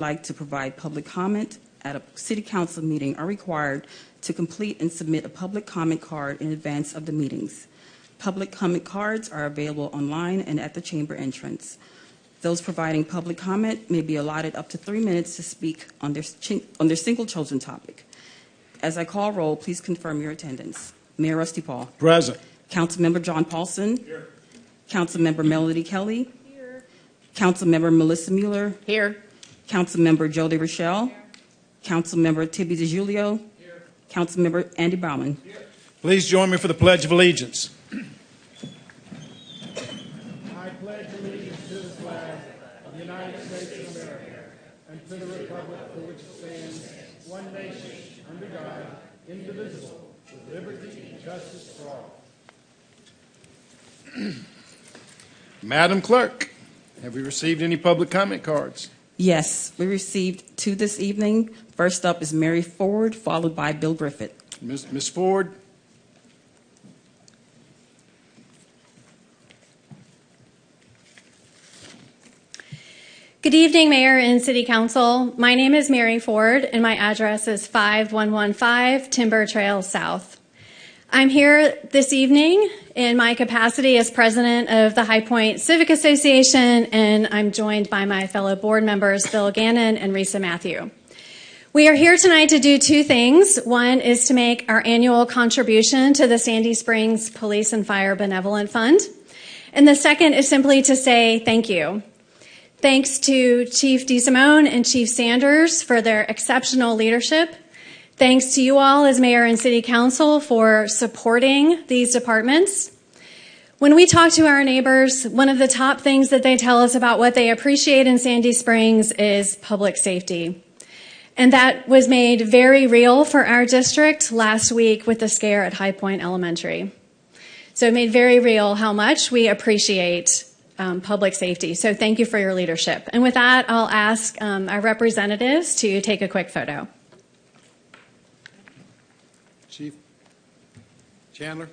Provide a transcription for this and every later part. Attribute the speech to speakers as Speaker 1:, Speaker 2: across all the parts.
Speaker 1: like to provide public comment at a city council meeting are required to complete and submit a public comment card in advance of the meetings. Public comment cards are available online and at the chamber entrance. Those providing public comment may be allotted up to 3 minutes to speak on their single chosen topic. As I call roll, please confirm your attendance. Mayor Rusty Paul.
Speaker 2: Present.
Speaker 1: Councilmember John Paulson.
Speaker 2: Here.
Speaker 1: Councilmember Melody Kelly. Here. Councilmember Melissa Mueller.
Speaker 3: Here.
Speaker 1: Councilmember Jody Rochelle. Here. Councilmember Tibby DeGiulio. Here. Councilmember Andy Bauman.
Speaker 2: Here. Please join me for the Pledge of Allegiance. I pledge allegiance to the flag of the United States of America and to the republic for which it stands, one nation, under God, indivisible, with liberty and justice for all. Madam Clerk, have we received any public comment cards?
Speaker 1: Yes, we received 2 this evening. First up is Mary Ford, followed by Bill Griffith.
Speaker 2: Ms. Ford.
Speaker 4: Good evening, Mayor and City Council. My name is Mary Ford, and my address is 5115 Timber Trail South. I'm here this evening in my capacity as president of the High Point Civic Association, and I'm joined by my fellow board members, Bill Gannon and Risa Matthew. We are here tonight to do 2 things. One is to make our annual contribution to the Sandy Springs Police and Fire Benevolent Fund. And the second is simply to say thank you. Thanks to Chief DeSimone and Chief Sanders for their exceptional leadership. Thanks to you all as Mayor and City Council for supporting these departments. When we talk to our neighbors, one of the top things that they tell us about what they appreciate in Sandy Springs is public safety. And that was made very real for our district last week with the scare at High Point Elementary. So it made very real how much we appreciate public safety. So thank you for your leadership. And with that, I'll ask our representatives to take a quick photo.
Speaker 2: Chief Chandler.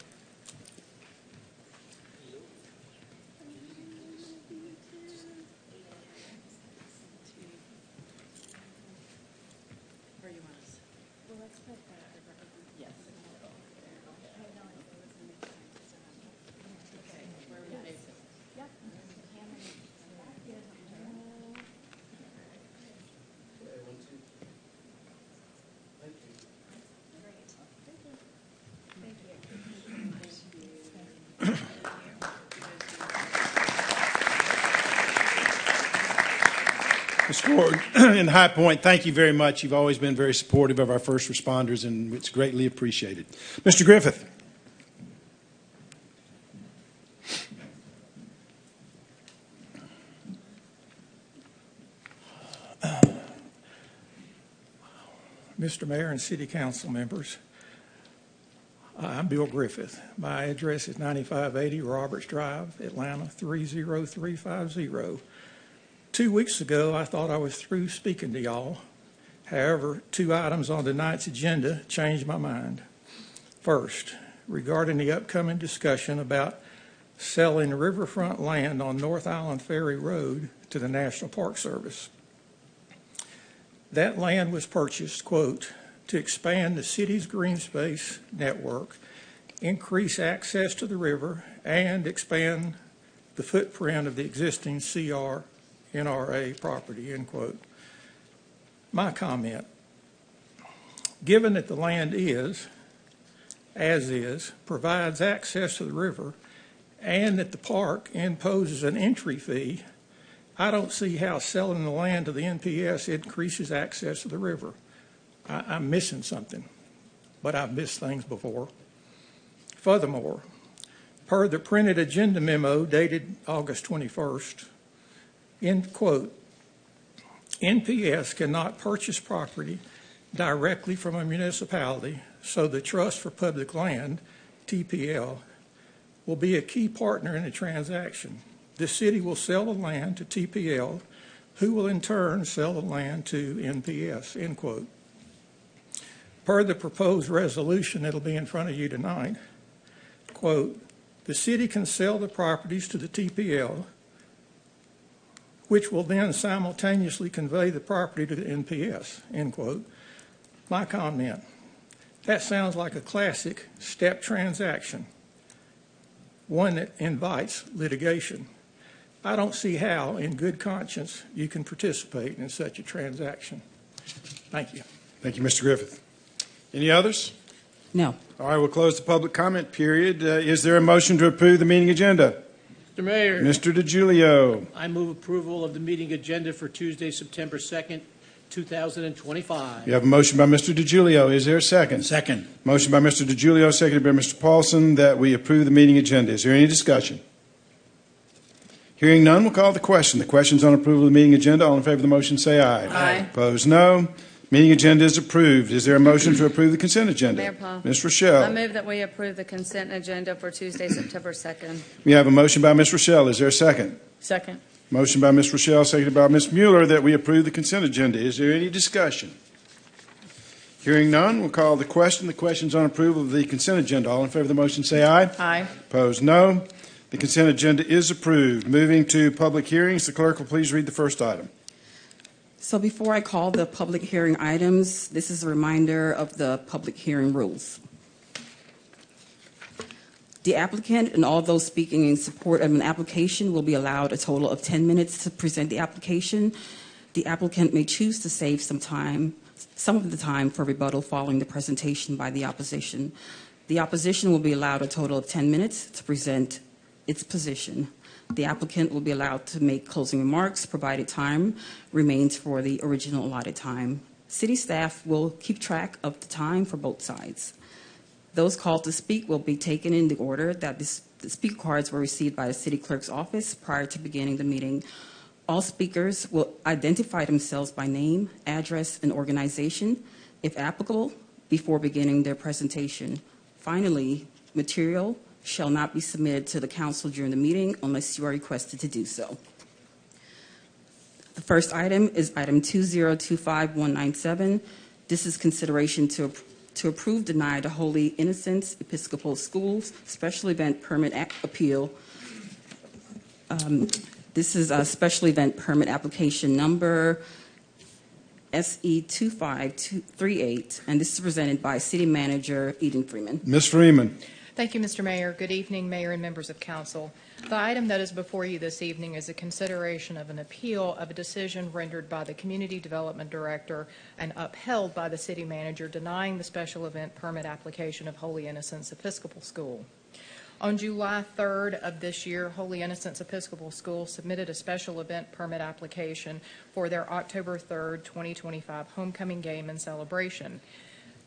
Speaker 2: Ms. Ford, in High Point, thank you very much. You've always been very supportive of our first responders, and it's greatly appreciated. Mr. Griffith.
Speaker 5: Mr. Mayor and City Council members, I'm Bill Griffith. My address is 9580 Roberts Drive, Atlanta 30350. 2 weeks ago, I thought I was through speaking to y'all. However, 2 items on tonight's agenda changed my mind. First, regarding the upcoming discussion about selling riverfront land on North Island Ferry Road to the National Park Service. That land was purchased, quote, to expand the city's green space network, increase access to the river, and expand the footprint of the existing NRA property, end quote. My comment, given that the land provides access to the river, and that the park imposes an entry fee, I don't see how selling the land to the NPS increases access to the river. I'm missing something, but I've missed things before. Furthermore, per the printed agenda memo dated August 21st, end quote, NPS cannot purchase property directly from a municipality, so the Trust for Public Land, TPL, will be a key partner in the transaction. The city will sell the land to TPL, who will in turn sell the land to NPS, end quote. Per the proposed resolution that'll be in front of you tonight, quote, the city can sell the properties to the TPL, which will then simultaneously convey the property to the NPS, end quote. My comment, that sounds like a classic step transaction, one that invites litigation. I don't see how, in good conscience, you can participate in such a transaction. Thank you.
Speaker 3: Thank you, Mr. Griffith. Any others?
Speaker 1: No.
Speaker 3: All right, we'll close the public comment period. Is there a motion to approve the meeting agenda?
Speaker 6: Mr. Mayor,
Speaker 3: Mr. DiGiulio.
Speaker 6: I move approval of the meeting agenda for Tuesday, September 2nd, 2025.
Speaker 3: You have a motion by Mr. DiGiulio. Is there a second?
Speaker 6: Second.
Speaker 3: Motion by Mr. DiGiulio, seconded by Mr. Paulson, that we approve the meeting agenda. Is there any discussion? Hearing none, we'll call the question. The question's on approval of the meeting agenda. All in favor of the motion, say aye.
Speaker 7: Aye.
Speaker 3: Opposed, no. Meeting agenda is approved. Is there a motion to approve the consent agenda?
Speaker 7: Mayor Paul.
Speaker 3: Ms. Rochelle.
Speaker 7: I move that we approve the consent agenda for Tuesday, September 2nd.
Speaker 3: We have a motion by Ms. Rochelle. Is there a second?
Speaker 7: Second.
Speaker 3: Motion by Ms. Rochelle, seconded by Ms. Mueller, that we approve the consent agenda. Is there any discussion? Hearing none, we'll call the question. The question's on approval of the consent agenda. All in favor of the motion, say aye.
Speaker 7: Aye.
Speaker 3: Opposed, no. The consent agenda is approved. Moving to public hearings, the clerk will please read the first item.
Speaker 1: So before I call the public hearing items, this is a reminder of the public hearing rules. The applicant and all those speaking in support of an application will be allowed a total of 10 minutes to present the application. The applicant may choose to save some of the time for rebuttal following the presentation by the opposition. The opposition will be allowed a total of 10 minutes to present its position. The applicant will be allowed to make closing remarks, provided time remains for the original allotted time. City staff will keep track of the time for both sides. Those called to speak will be taken in the order that the speaker cards were received by the city clerk's office prior to beginning the meeting. All speakers will identify themselves by name, address, and organization, if applicable, before beginning their presentation. Finally, material shall not be submitted to the council during the meeting unless you are requested to do so. The first item is item 2025197. This is consideration to approve, deny the Holy Innocents Episcopal Schools Special Event Permit Appeal. This is a special event permit application number SE2538, and this is presented by City Manager Eden Freeman.
Speaker 3: Ms. Freeman.
Speaker 8: Thank you, Mr. Mayor. Good evening, Mayor and members of Council. The item that is before you this evening is a consideration of an appeal of a decision rendered by the Community Development Director and upheld by the City Manager denying the special event permit application of Holy Innocents Episcopal School. On July 3rd of this year, Holy Innocents Episcopal School submitted a special event permit application for their October 3rd, 2025 homecoming game and celebration.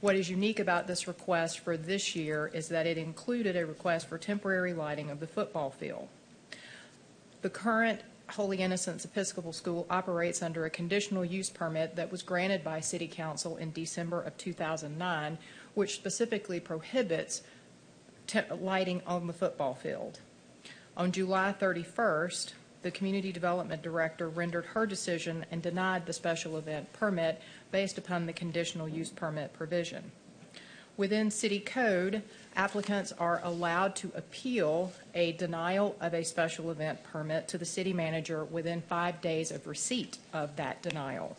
Speaker 8: What is unique about this request for this year is that it included a request for temporary lighting of the football field. The current Holy Innocents Episcopal School operates under a conditional use permit that was granted by City Council in December of 2009, which specifically prohibits lighting on the football field. On July 31st, the Community Development Director rendered her decision and denied the special event permit based upon the conditional use permit provision. Within City Code, applicants are allowed to appeal a denial of a special event permit to the City Manager within 5 days of receipt of that denial.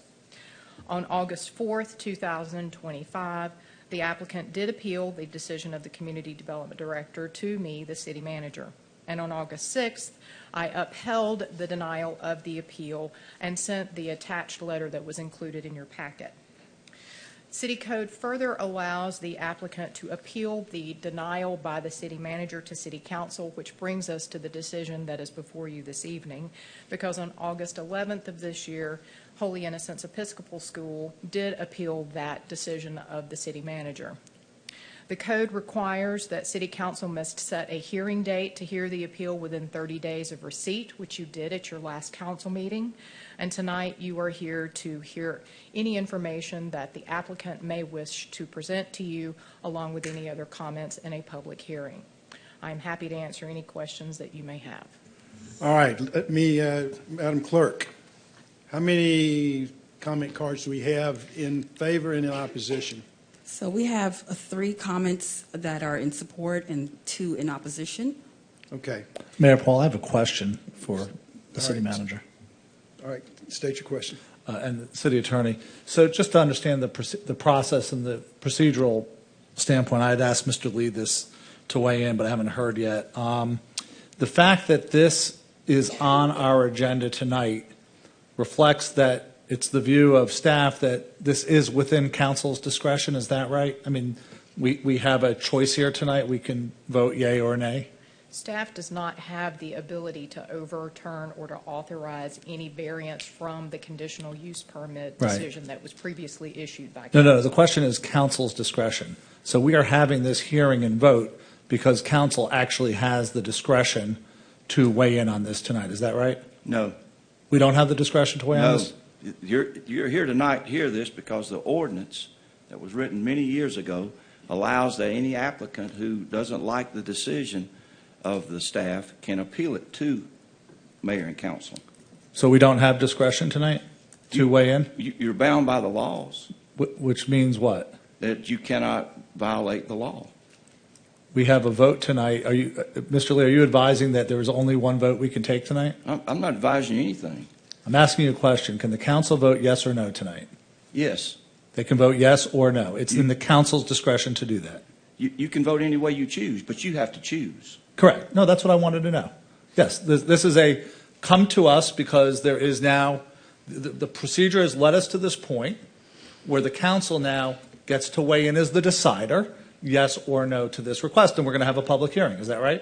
Speaker 8: On August 4th, 2025, the applicant did appeal the decision of the Community Development Director to me, the City Manager. And on August 6th, I upheld the denial of the appeal and sent the attached letter that was included in your packet. City Code further allows the applicant to appeal the denial by the City Manager to City Council, which brings us to the decision that is before you this evening, because on August 11th of this year, Holy Innocents Episcopal School did appeal that decision of the City Manager. The code requires that City Council must set a hearing date to hear the appeal within 30 days of receipt, which you did at your last council meeting. And tonight you are here to hear any information that the applicant may wish to present to you, along with any other comments in a public hearing. I'm happy to answer any questions that you may have.
Speaker 3: All right, let me, Madam Clerk, how many comment cards do we have in favor and in opposition?
Speaker 1: So we have 3 comments that are in support and 2 in opposition.
Speaker 3: Okay.
Speaker 9: Mayor Paul, I have a question for the city manager.
Speaker 3: All right, state your question.
Speaker 9: And the city attorney. So just to understand the process and the procedural standpoint, I had asked Mr. Lee this to weigh in, but I haven't heard yet. The fact that this is on our agenda tonight reflects that it's the view of staff that this is within council's discretion. Is that right? I mean, we have a choice here tonight. We can vote yay or nay.
Speaker 8: Staff does not have the ability to overturn or to authorize any variance from the conditional use permit
Speaker 9: Right.
Speaker 8: decision that was previously issued by
Speaker 9: No,
Speaker 8: council.
Speaker 9: no, the question is council's discretion. So we are having this hearing and vote because council actually has the discretion to weigh in on this tonight. Is that right?
Speaker 10: No,
Speaker 9: We don't have the discretion to weigh on
Speaker 10: no.
Speaker 9: this?
Speaker 10: You're here tonight to hear this because the ordinance that was written many years ago allows that any applicant who doesn't like the decision of the staff can appeal it to mayor and council.
Speaker 9: So we don't have discretion tonight to weigh in?
Speaker 10: You're bound by the laws,
Speaker 9: Which means what?
Speaker 10: that you cannot violate the law.
Speaker 9: We have a vote tonight. Are you, Mr. Lee, are you advising that there is only one vote we can take tonight?
Speaker 10: I'm not advising you anything.
Speaker 9: I'm asking you a question. Can the council vote yes or no tonight?
Speaker 10: Yes,
Speaker 9: They can vote yes or no. It's in the council's discretion to do that.
Speaker 10: you can vote any way you choose, but you have to choose.
Speaker 9: Correct. No, that's what I wanted to know. Yes, this is a come to us because there is now, the procedure has led us to this point where the council now gets to weigh in as the decider, yes or no to this request, and we're going to have a public hearing. Is that right?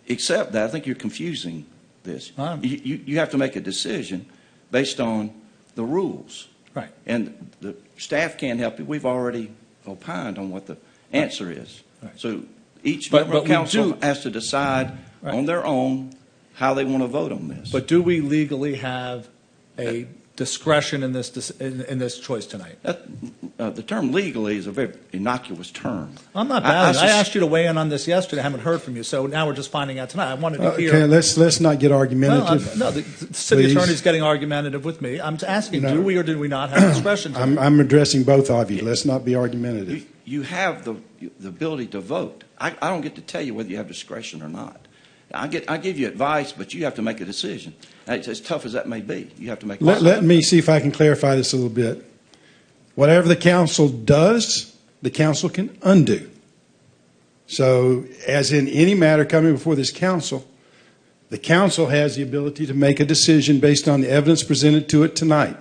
Speaker 10: Except that I think you're confusing this.
Speaker 9: Um.
Speaker 10: You have to make a decision based on the rules.
Speaker 9: Right.
Speaker 10: And the staff can't help you. We've already opined on what the answer is.
Speaker 9: Right.
Speaker 10: So each
Speaker 9: But-
Speaker 10: member of
Speaker 9: but we
Speaker 10: council
Speaker 9: do-
Speaker 10: has to decide
Speaker 9: Right.
Speaker 10: on their own how they want to vote on this.
Speaker 9: But do we legally have a discretion in this choice tonight?
Speaker 10: The term legally is a very innocuous term.
Speaker 9: I'm not
Speaker 10: I
Speaker 9: bad. I
Speaker 10: sus-
Speaker 9: asked you to weigh in on this yesterday. I haven't heard from you, so now we're just finding out tonight. I wanted to hear.
Speaker 3: Okay, let's not get argumentative.
Speaker 9: No, the city
Speaker 3: Please.
Speaker 9: attorney's getting argumentative with me. I'm asking,
Speaker 3: No.
Speaker 9: do we or do we not have discretion?
Speaker 3: I'm addressing both of you. Let's not be argumentative.
Speaker 10: You have the ability to vote. I don't get to tell you whether you have discretion or not. I give you advice, but you have to make a decision. It's as tough as that may be. You have to make a decision.
Speaker 3: Let me see if I can clarify this a little bit. Whatever the council does, the council can undo. So, as in any matter coming before this council, the council has the ability to make a decision based on the evidence presented to it tonight.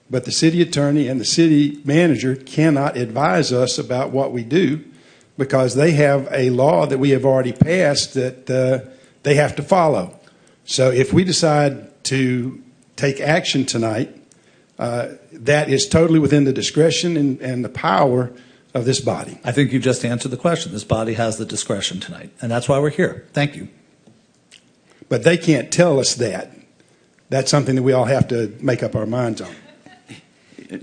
Speaker 3: But the city attorney and the city manager cannot advise us about what we do because they have a law that we have already passed that they have to follow. So if we decide to take action tonight, that is totally within the discretion and the power of this body.
Speaker 9: I think you just answered the question. This body has the discretion tonight, and that's why we're here. Thank you.
Speaker 3: But they can't tell us that. That's something that we all have to make up our minds on.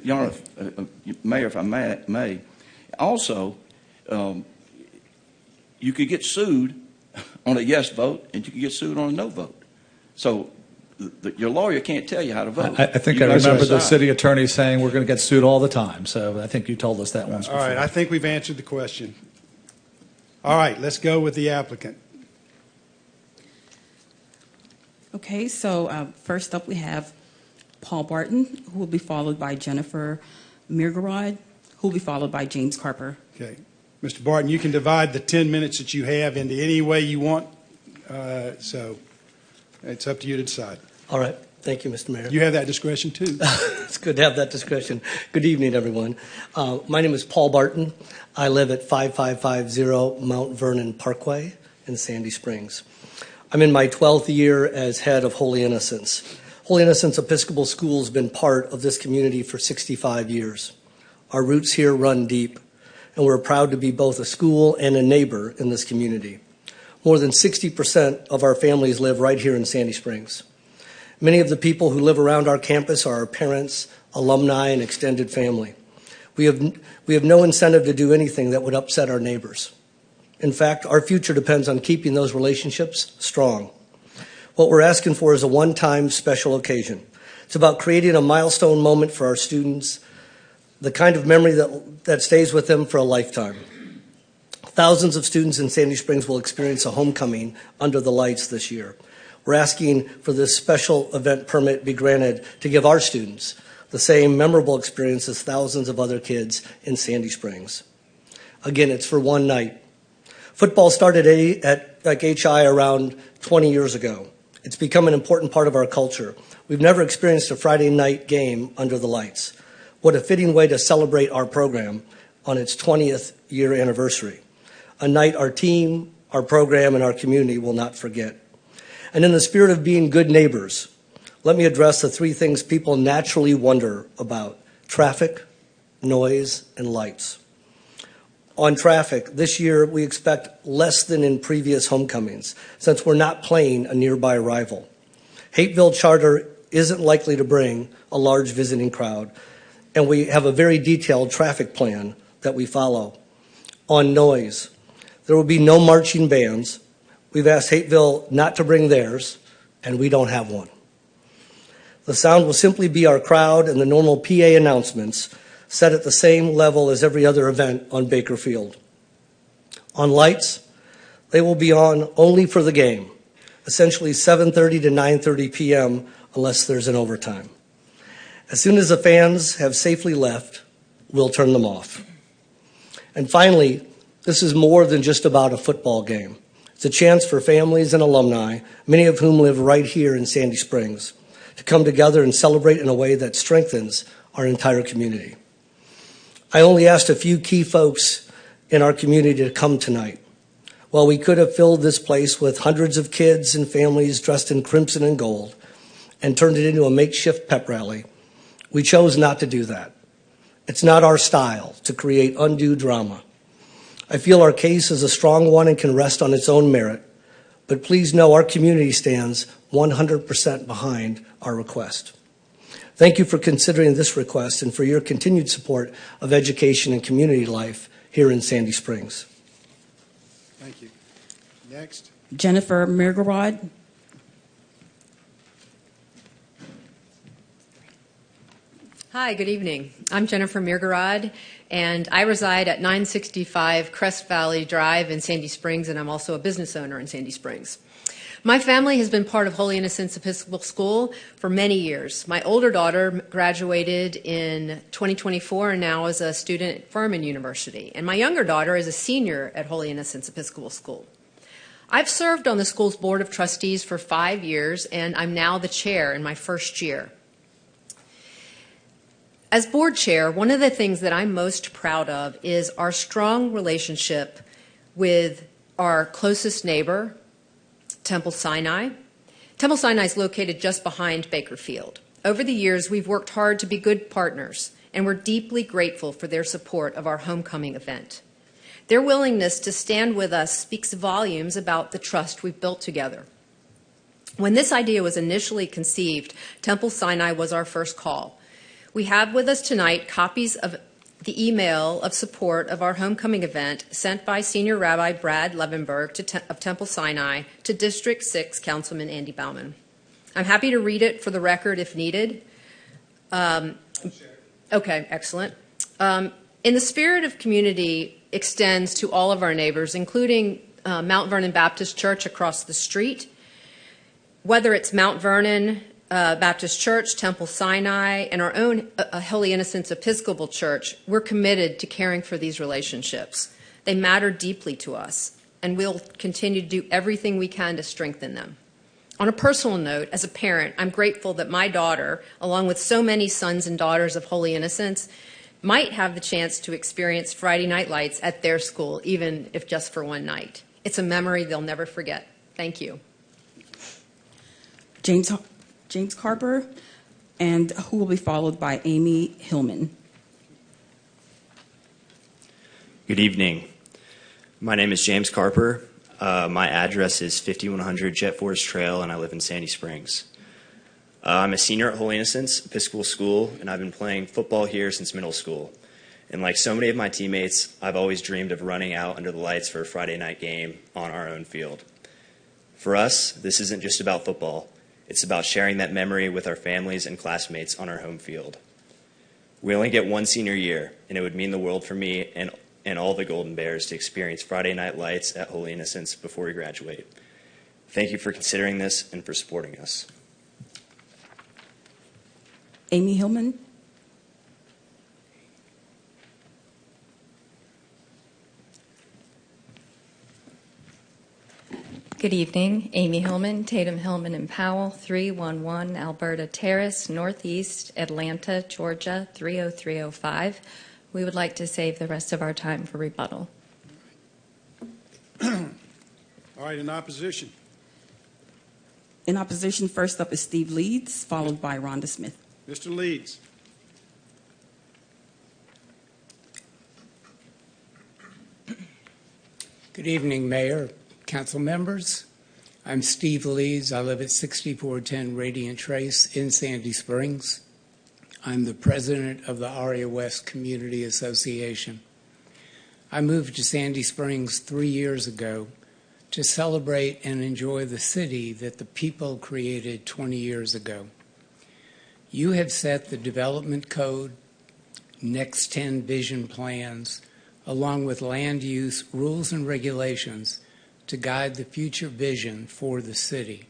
Speaker 10: Your Honor, Mayor, if I may, also, you could get sued on a yes vote, and you could get sued on a no vote. So your lawyer can't tell you how to vote.
Speaker 9: I think
Speaker 10: You
Speaker 9: I
Speaker 10: guys
Speaker 9: remember the
Speaker 10: decide.
Speaker 9: city attorney saying we're going to get sued all the time, so I think you told us that once
Speaker 3: All
Speaker 9: before.
Speaker 3: right, I think we've answered the question. All right, let's go with the applicant.
Speaker 1: Okay, so first up we have Paul Barton, who will be followed by Jennifer Mirgarod, who will be followed by James Carper.
Speaker 3: Okay. Mr. Barton, you can divide the 10 minutes that you have into any way you want, so it's up to you to decide.
Speaker 11: All right. Thank you, Mr. Mayor.
Speaker 3: You have that discretion, too.
Speaker 11: It's good to have that discussion. Good evening, everyone. My name is Paul Barton. I live at 5550 Mount Vernon Parkway in Sandy Springs. I'm in my 12th year as head of Holy Innocents. Holy Innocents Episcopal School has been part of this community for 65 years. Our roots here run deep, and we're proud to be both a school and a neighbor in this community. More than 60% of our families live right here in Sandy Springs. Many of the people who live around our campus are our parents, alumni, and extended family. We have no incentive to do anything that would upset our neighbors. In fact, our future depends on keeping those relationships strong. What we're asking for is a one-time special occasion. It's about creating a milestone moment for our students, the kind of memory that stays with them for a lifetime. Thousands of students in Sandy Springs will experience a homecoming under the lights this year. We're asking for this special event permit be granted to give our students the same memorable experience as thousands of other kids in Sandy Springs. Again, it's for one night. Football started at HI around 20 years ago. It's become an important part of our culture. We've never experienced a Friday night game under the lights. What a fitting way to celebrate our program on its 20th year anniversary. A night our team, our program, and our community will not forget. And in the spirit of being good neighbors, let me address the three things people naturally wonder about: traffic, noise, and lights. On traffic, this year we expect less than in previous homecomings, since we're not playing a nearby rival. Hateville Charter isn't likely to bring a large visiting crowd, and we have a very detailed traffic plan that we follow. On noise, there will be no marching bands. We've asked Hateville not to bring theirs, and we don't have one. The sound will simply be our crowd and the normal PA announcements set at the same level as every other event on Baker Field. On lights, they will be on only for the game, essentially 7:30 to 9:30 p.m. unless there's an overtime. As soon as the fans have safely left, we'll turn them off. And finally, this is more than just about a football game. It's a chance for families and alumni, many of whom live right here in Sandy Springs, to come together and celebrate in a way that strengthens our entire community. I only asked a few key folks in our community to come tonight. While we could have filled this place with hundreds of kids and families dressed in crimson and gold and turned it into a makeshift pep rally, we chose not to do that. It's not our style to create undue drama. I feel our case is a strong one and can rest on its own merit, but please know our community stands 100% behind our request. Thank you for considering this request and for your continued support of education and community life here in Sandy Springs.
Speaker 3: Thank you. Next.
Speaker 1: Jennifer Mirgarod.
Speaker 12: Hi, good evening. I'm Jennifer Mirgarod, and I reside at 965 Crest Valley Drive in Sandy Springs, and I'm also a business owner in Sandy Springs. My family has been part of Holy Innocents Episcopal School for many years. My older daughter graduated in 2024 and now is a student at Furman University, and my younger daughter is a senior at Holy Innocents Episcopal School. I've served on the school's board of trustees for 5 years, and I'm now the chair in my first year. As board chair, one of the things that I'm most proud of is our strong relationship with our closest neighbor, Temple Sinai. Temple Sinai is located just behind Baker Field. Over the years, we've worked hard to be good partners, and we're deeply grateful for their support of our homecoming event. Their willingness to stand with us speaks volumes about the trust we've built together. When this idea was initially conceived, Temple Sinai was our first call. We have with us tonight copies of the email of support of our homecoming event sent by Senior Rabbi Brad Levenberg of Temple Sinai to District 6 Councilman Andy Bauman. I'm happy to read it for the record if needed. Okay, excellent. In the spirit of community extends to all of our neighbors, including Mount Vernon Baptist Church across the street, whether it's Mount Vernon Baptist Church, Temple Sinai, and our own Holy Innocents Episcopal Church, we're committed to caring for these relationships. They matter deeply to us, and we'll continue to do everything we can to strengthen them. On a personal note, as a parent, I'm grateful that my daughter, along with so many sons and daughters of Holy Innocents, might have the chance to experience Friday Night Lights at their school, even if just for one night. It's a memory they'll never forget. Thank you.
Speaker 1: James Carper, and who will be followed by Amy Hillman.
Speaker 13: Good evening. My name is James Carper. My address is 5100 Jet Forest Trail, and I live in Sandy Springs. I'm a senior at Holy Innocents Episcopal School, and I've been playing football here since middle school. And like so many of my teammates, I've always dreamed of running out under the lights for a Friday night game on our own field. For us, this isn't just about football. It's about sharing that memory with our families and classmates on our home field. We only get one senior year, and it would mean the world for me and all the Golden Bears to experience Friday Night Lights at Holy Innocents before we graduate. Thank you for considering this and for supporting us.
Speaker 1: Amy Hillman.
Speaker 14: Good evening. Amy Hillman, Tatum Hillman and Powell, 311 Alberta Terrace, Northeast, Atlanta, Georgia, 30305. We would like to save the rest of our time for rebuttal.
Speaker 3: All right, in opposition.
Speaker 1: In opposition, first up is Steve Leeds, followed by Rhonda Smith.
Speaker 3: Mr. Leeds.
Speaker 15: Good evening, Mayor, council members. I'm Steve Leeds. I live at 6410 Radiant Trace in Sandy Springs. I'm the president of the Aria West Community Association. I moved to Sandy Springs 3 years ago to celebrate and enjoy the city that the people created 20 years ago. You have set the development code, next 10 vision plans, along with land use rules and regulations to guide the future vision for the city.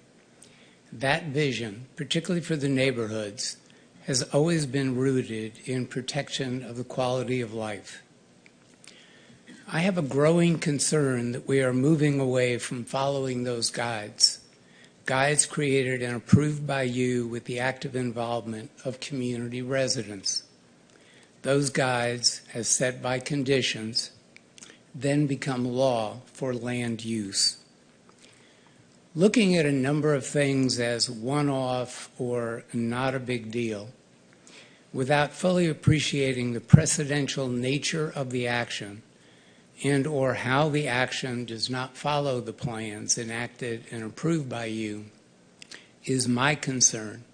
Speaker 15: That vision, particularly for the neighborhoods, has always been rooted in protection of the quality of life. I have a growing concern that we are moving away from following those guides created and approved by you with the active involvement of community residents. Those guides, as set by conditions, then become law for land use. Looking at a number of things as one-off or not a big deal, without fully appreciating the precedential nature of the action and or how the action does not follow the plans enacted and approved by you, is my concern.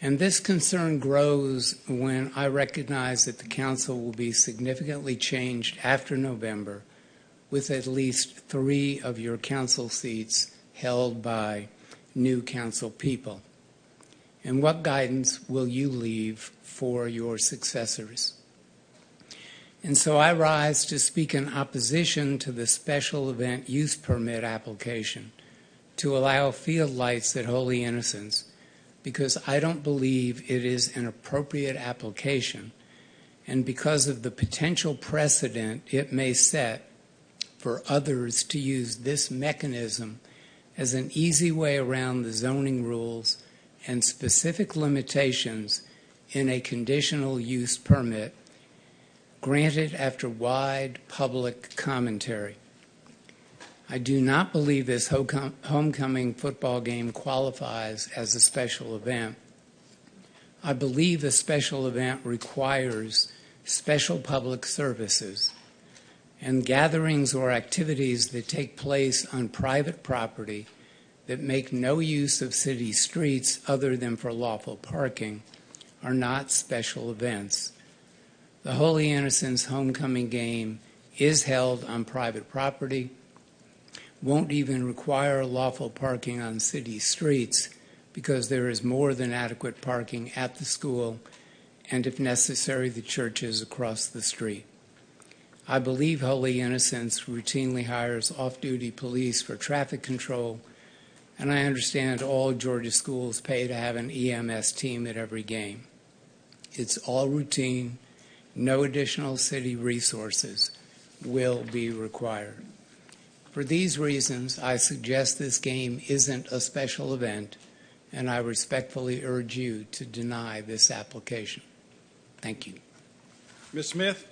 Speaker 15: And this concern grows when I recognize that the council will be significantly changed after November, with at least 3 of your council seats held by new council people. And what guidance will you leave for your successors? And so I rise to speak in opposition to the special event use permit application to allow field lights at Holy Innocents, because I don't believe it is an appropriate application, and because of the potential precedent it may set for others to use this mechanism as an easy way around the zoning rules and specific limitations in a conditional use permit granted after wide public commentary. I do not believe this homecoming football game qualifies as a special event. I believe a special event requires special public services, and gatherings or activities that take place on private property that make no use of city streets other than for lawful parking are not special events. The Holy Innocents homecoming game is held on private property, won't even require lawful parking on city streets because there is more than adequate parking at the school and, if necessary, the churches across the street. I believe Holy Innocents routinely hires off-duty police for traffic control, and I understand all Georgia schools pay to have an EMS team at every game. It's all routine. No additional city resources will be required. For these reasons, I suggest this game isn't a special event, and I respectfully urge you to deny this application. Thank you.
Speaker 3: Ms. Smith?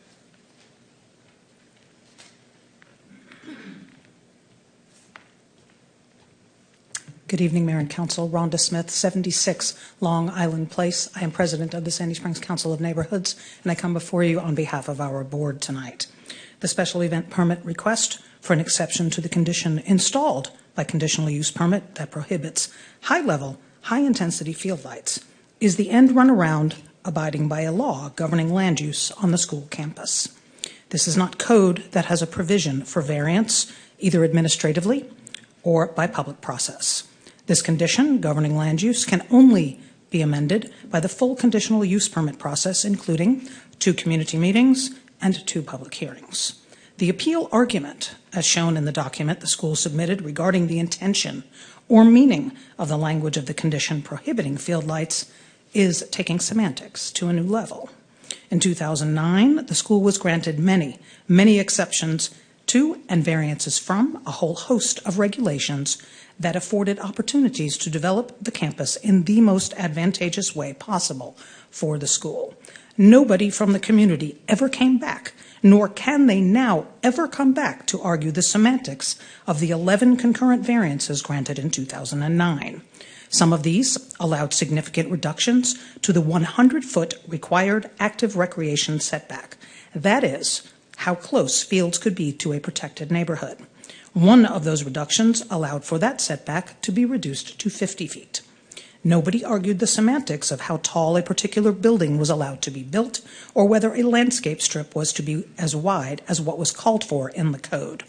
Speaker 16: Good evening, Mayor and Council. Rhonda Smith, 76 Long Island Place. I am president of the Sandy Springs Council of Neighborhoods, and I come before you on behalf of our board tonight. The special event permit request for an exception to the condition installed by conditional use permit that prohibits high-level, high-intensity field lights is the end run around abiding by a law governing land use on the school campus. This is not code that has a provision for variance, either administratively or by public process. This condition governing land use can only be amended by the full conditional use permit process, including 2 community meetings and 2 public hearings. The The appeal argument, as shown in the document the school submitted regarding the intention or meaning of the language of the condition prohibiting field lights, is taking semantics to a new level. In 2009, the school was granted many, many exceptions to and variances from a whole host of regulations that afforded opportunities to develop the campus in the most advantageous way possible for the school. Nobody from the community ever came back, nor can they now ever come back to argue the semantics of the 11 concurrent variances granted in 2009. Some of these allowed significant reductions to the 100-foot required active recreation setback. That is, how close fields could be to a protected neighborhood. One of those reductions allowed for that setback to be reduced to 50 feet. Nobody argued the semantics of how tall a particular building was allowed to be built, or whether a landscape strip was to be as wide as what was called for in the code.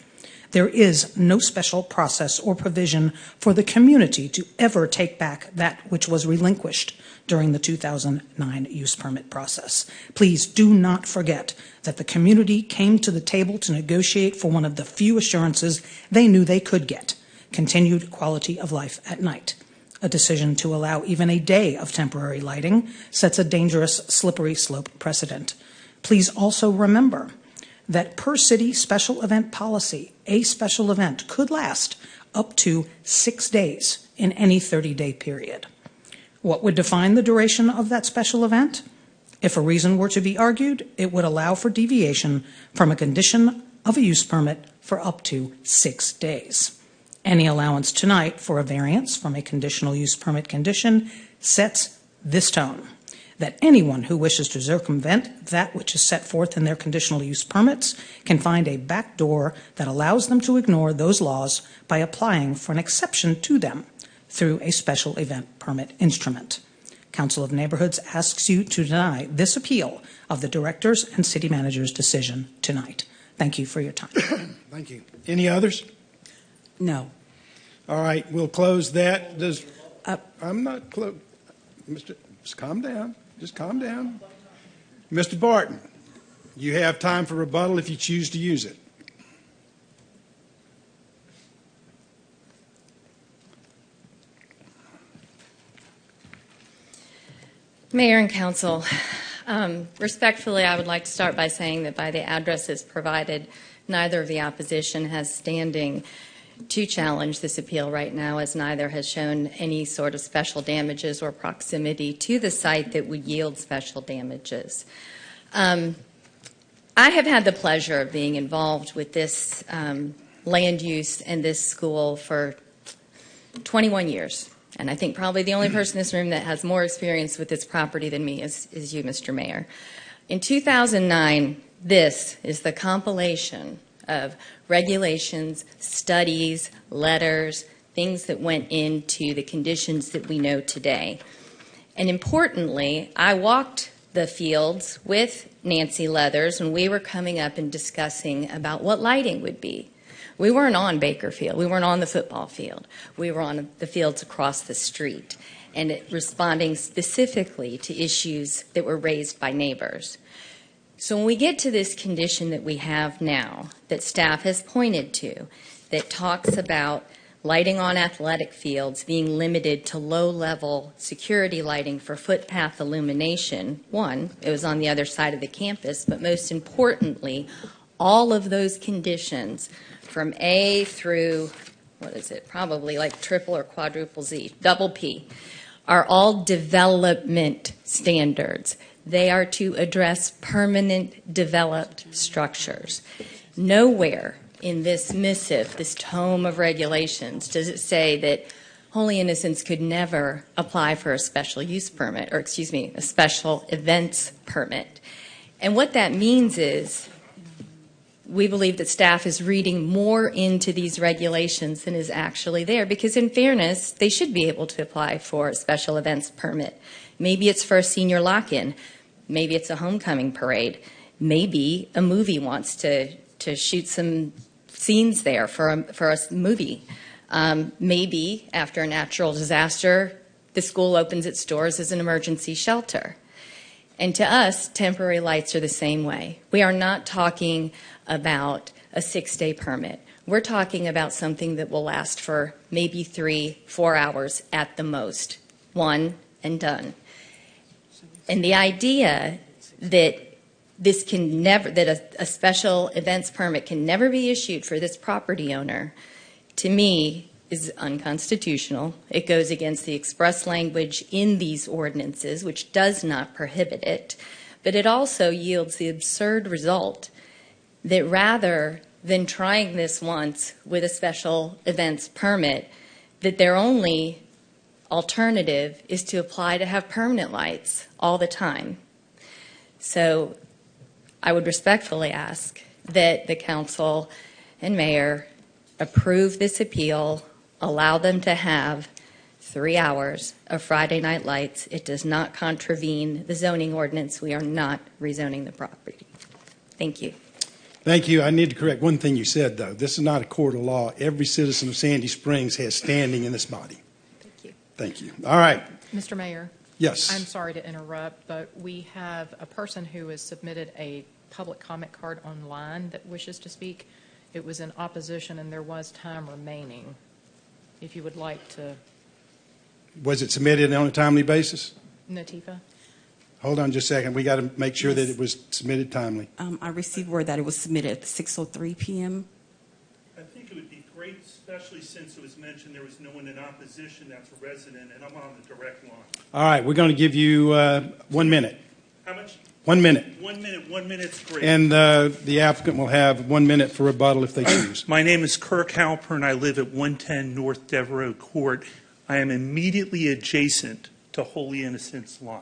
Speaker 16: There is no special process or provision for the community to ever take back that which was relinquished during the 2009 use permit process. Please do not forget that the community came to the table to negotiate for one of the few assurances they knew they could get: continued quality of life at night. A decision to allow even a day of temporary lighting sets a dangerous, slippery slope precedent. Please also remember that per city special event policy, a special event could last up to 6 days in any 30-day period. What would define the duration of that special event? If a reason were to be argued, it would allow for deviation from a condition of a use permit for up to 6 days. Any allowance tonight for a variance from a conditional use permit condition sets this tone: that anyone who wishes to circumvent that which is set forth in their conditional use permits can find a back door that allows them to ignore those laws by applying for an exception to them through a special event permit instrument. Council of Neighborhoods asks you to deny this appeal of the director's and city manager's decision tonight. Thank you for your time.
Speaker 3: Thank you. Any others?
Speaker 1: No.
Speaker 3: All right, we'll close that. I'm not close. Just calm down. Just calm down. Mr. Barton, you have time for rebuttal if you choose to use it.
Speaker 14: Mayor and Council, respectfully, I would like to start by saying that by the addresses provided, neither of the opposition has standing to challenge this appeal right now, as neither has shown any sort of special damages or proximity to the site that would yield special damages. I have had the pleasure of being involved with this land use and this school for 21 years. And I think probably the only person in this room that has more experience with this property than me is you, Mr. Mayor. In 2009, this is the compilation of regulations, studies, letters, things that went into the conditions that we know today. And importantly, I walked the fields with Nancy Leathers when we were coming up and discussing about what lighting would be. We weren't on Baker Field. We weren't on the football field. We were on the fields across the street and responding specifically to issues that were raised by neighbors. So when we get to this condition that we have now, that staff has pointed to, that talks about lighting on athletic fields being limited to low-level security lighting for footpath illumination, one, it was on the other side of the campus, but most importantly, all of those conditions from A through, probably like triple or quadruple Z, double P, are all development standards. They are to address permanent developed structures. Nowhere in this missive, this tome of regulations, does it say that Holy Innocents could never apply for a special use permit, or a special events permit. And what that means is we believe that staff is reading more into these regulations than is actually there, because in fairness, they should be able to apply for a special events permit. Maybe it's for a senior lock-in. Maybe it's a homecoming parade. Maybe a movie wants to shoot some scenes there for a movie. Maybe after a natural disaster, the school opens its doors as an emergency shelter. And to us, temporary lights are the same way. We are not talking about a 6-day permit. We're talking about something that will last for maybe 3-4 hours at the most, one and done. And the idea that this can never, that a special events permit can never be issued for this property owner, to me, is unconstitutional. It goes against the express language in these ordinances, which does not prohibit it, but it also yields the absurd result that rather than trying this once with a special events permit, that their only alternative is to apply to have permanent lights all the time. So I would respectfully ask that the council and mayor approve this appeal, allow them to have 3 hours of Friday night lights. It does not contravene the zoning ordinance. We are not rezoning the property. Thank you.
Speaker 3: Thank you. I need to correct one thing you said, though. This is not a court of law. Every citizen of Sandy Springs has standing in this body.
Speaker 14: Thank you.
Speaker 3: Thank you. All right.
Speaker 8: Mr. Mayor?
Speaker 3: Yes.
Speaker 8: I'm sorry to interrupt, but we have a person who has submitted a public comment card online that wishes to speak. It was in opposition, and there was time remaining. If you would like to.
Speaker 3: Was it submitted on a timely basis?
Speaker 8: Natifa?
Speaker 3: Hold on just a second. We got to make sure that it was submitted timely.
Speaker 1: I received word that it was submitted at 6:03 p.m.
Speaker 17: I think it would be great, especially since it was mentioned there was no one in opposition that's a resident, and I'm on the direct line.
Speaker 3: All right. We're going to give you 1 minute.
Speaker 17: How much?
Speaker 3: 1 minute.
Speaker 17: 1 minute. 1 minute's great.
Speaker 3: And the applicant will have 1 minute for rebuttal if they choose.
Speaker 17: My name is Kirk Halpern. I live at 110 North Devereaux Court. I am immediately adjacent to Holy Innocents Line.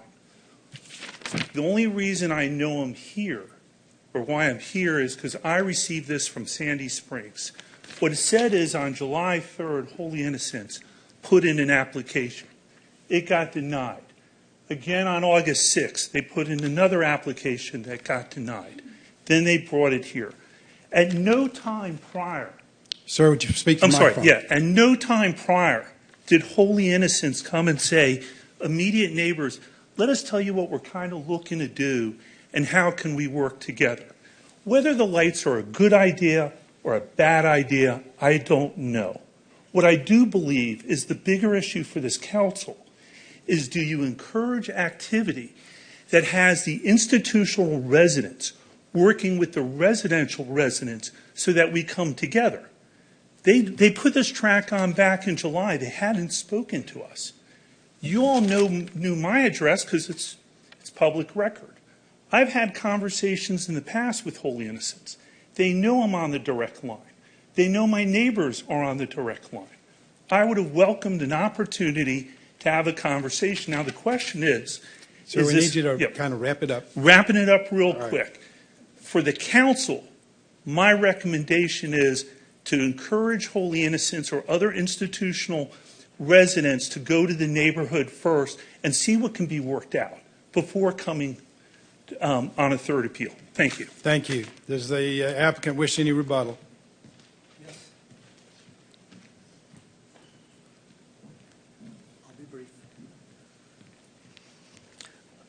Speaker 17: The only reason I know I'm here, or why I'm here, is because I received this from Sandy Springs. What it said is on July 3rd, Holy Innocents put in an application. It got denied. Again, on August 6th, they put in another application that got denied. Then they brought it here. At no time prior.
Speaker 3: Sir, would you speak to the microphone?
Speaker 17: Yeah. At no time prior did Holy Innocents come and say, immediate neighbors, let us tell you what we're kind of looking to do and how can we work together. Whether the lights are a good idea or a bad idea, I don't know. What I do believe is the bigger issue for this council is, do you encourage activity that has the institutional residents working with the residential residents so that we come together? They put this track on back in July. They hadn't spoken to us. You all knew my address because it's public record. I've had conversations in the past with Holy Innocents. They know I'm on the direct line. They know my neighbors are on the direct line. I would have welcomed an opportunity to have a conversation. Now the question is,
Speaker 3: Sir, we need you to kind of wrap it up.
Speaker 17: Wrapping it up real quick. For the council, my recommendation is to encourage Holy Innocents or other institutional residents to go to the neighborhood first and see what can be worked out before coming on a third appeal. Thank you.
Speaker 3: Thank you. Does the applicant wish any rebuttal?
Speaker 11: Yes. I'll be brief.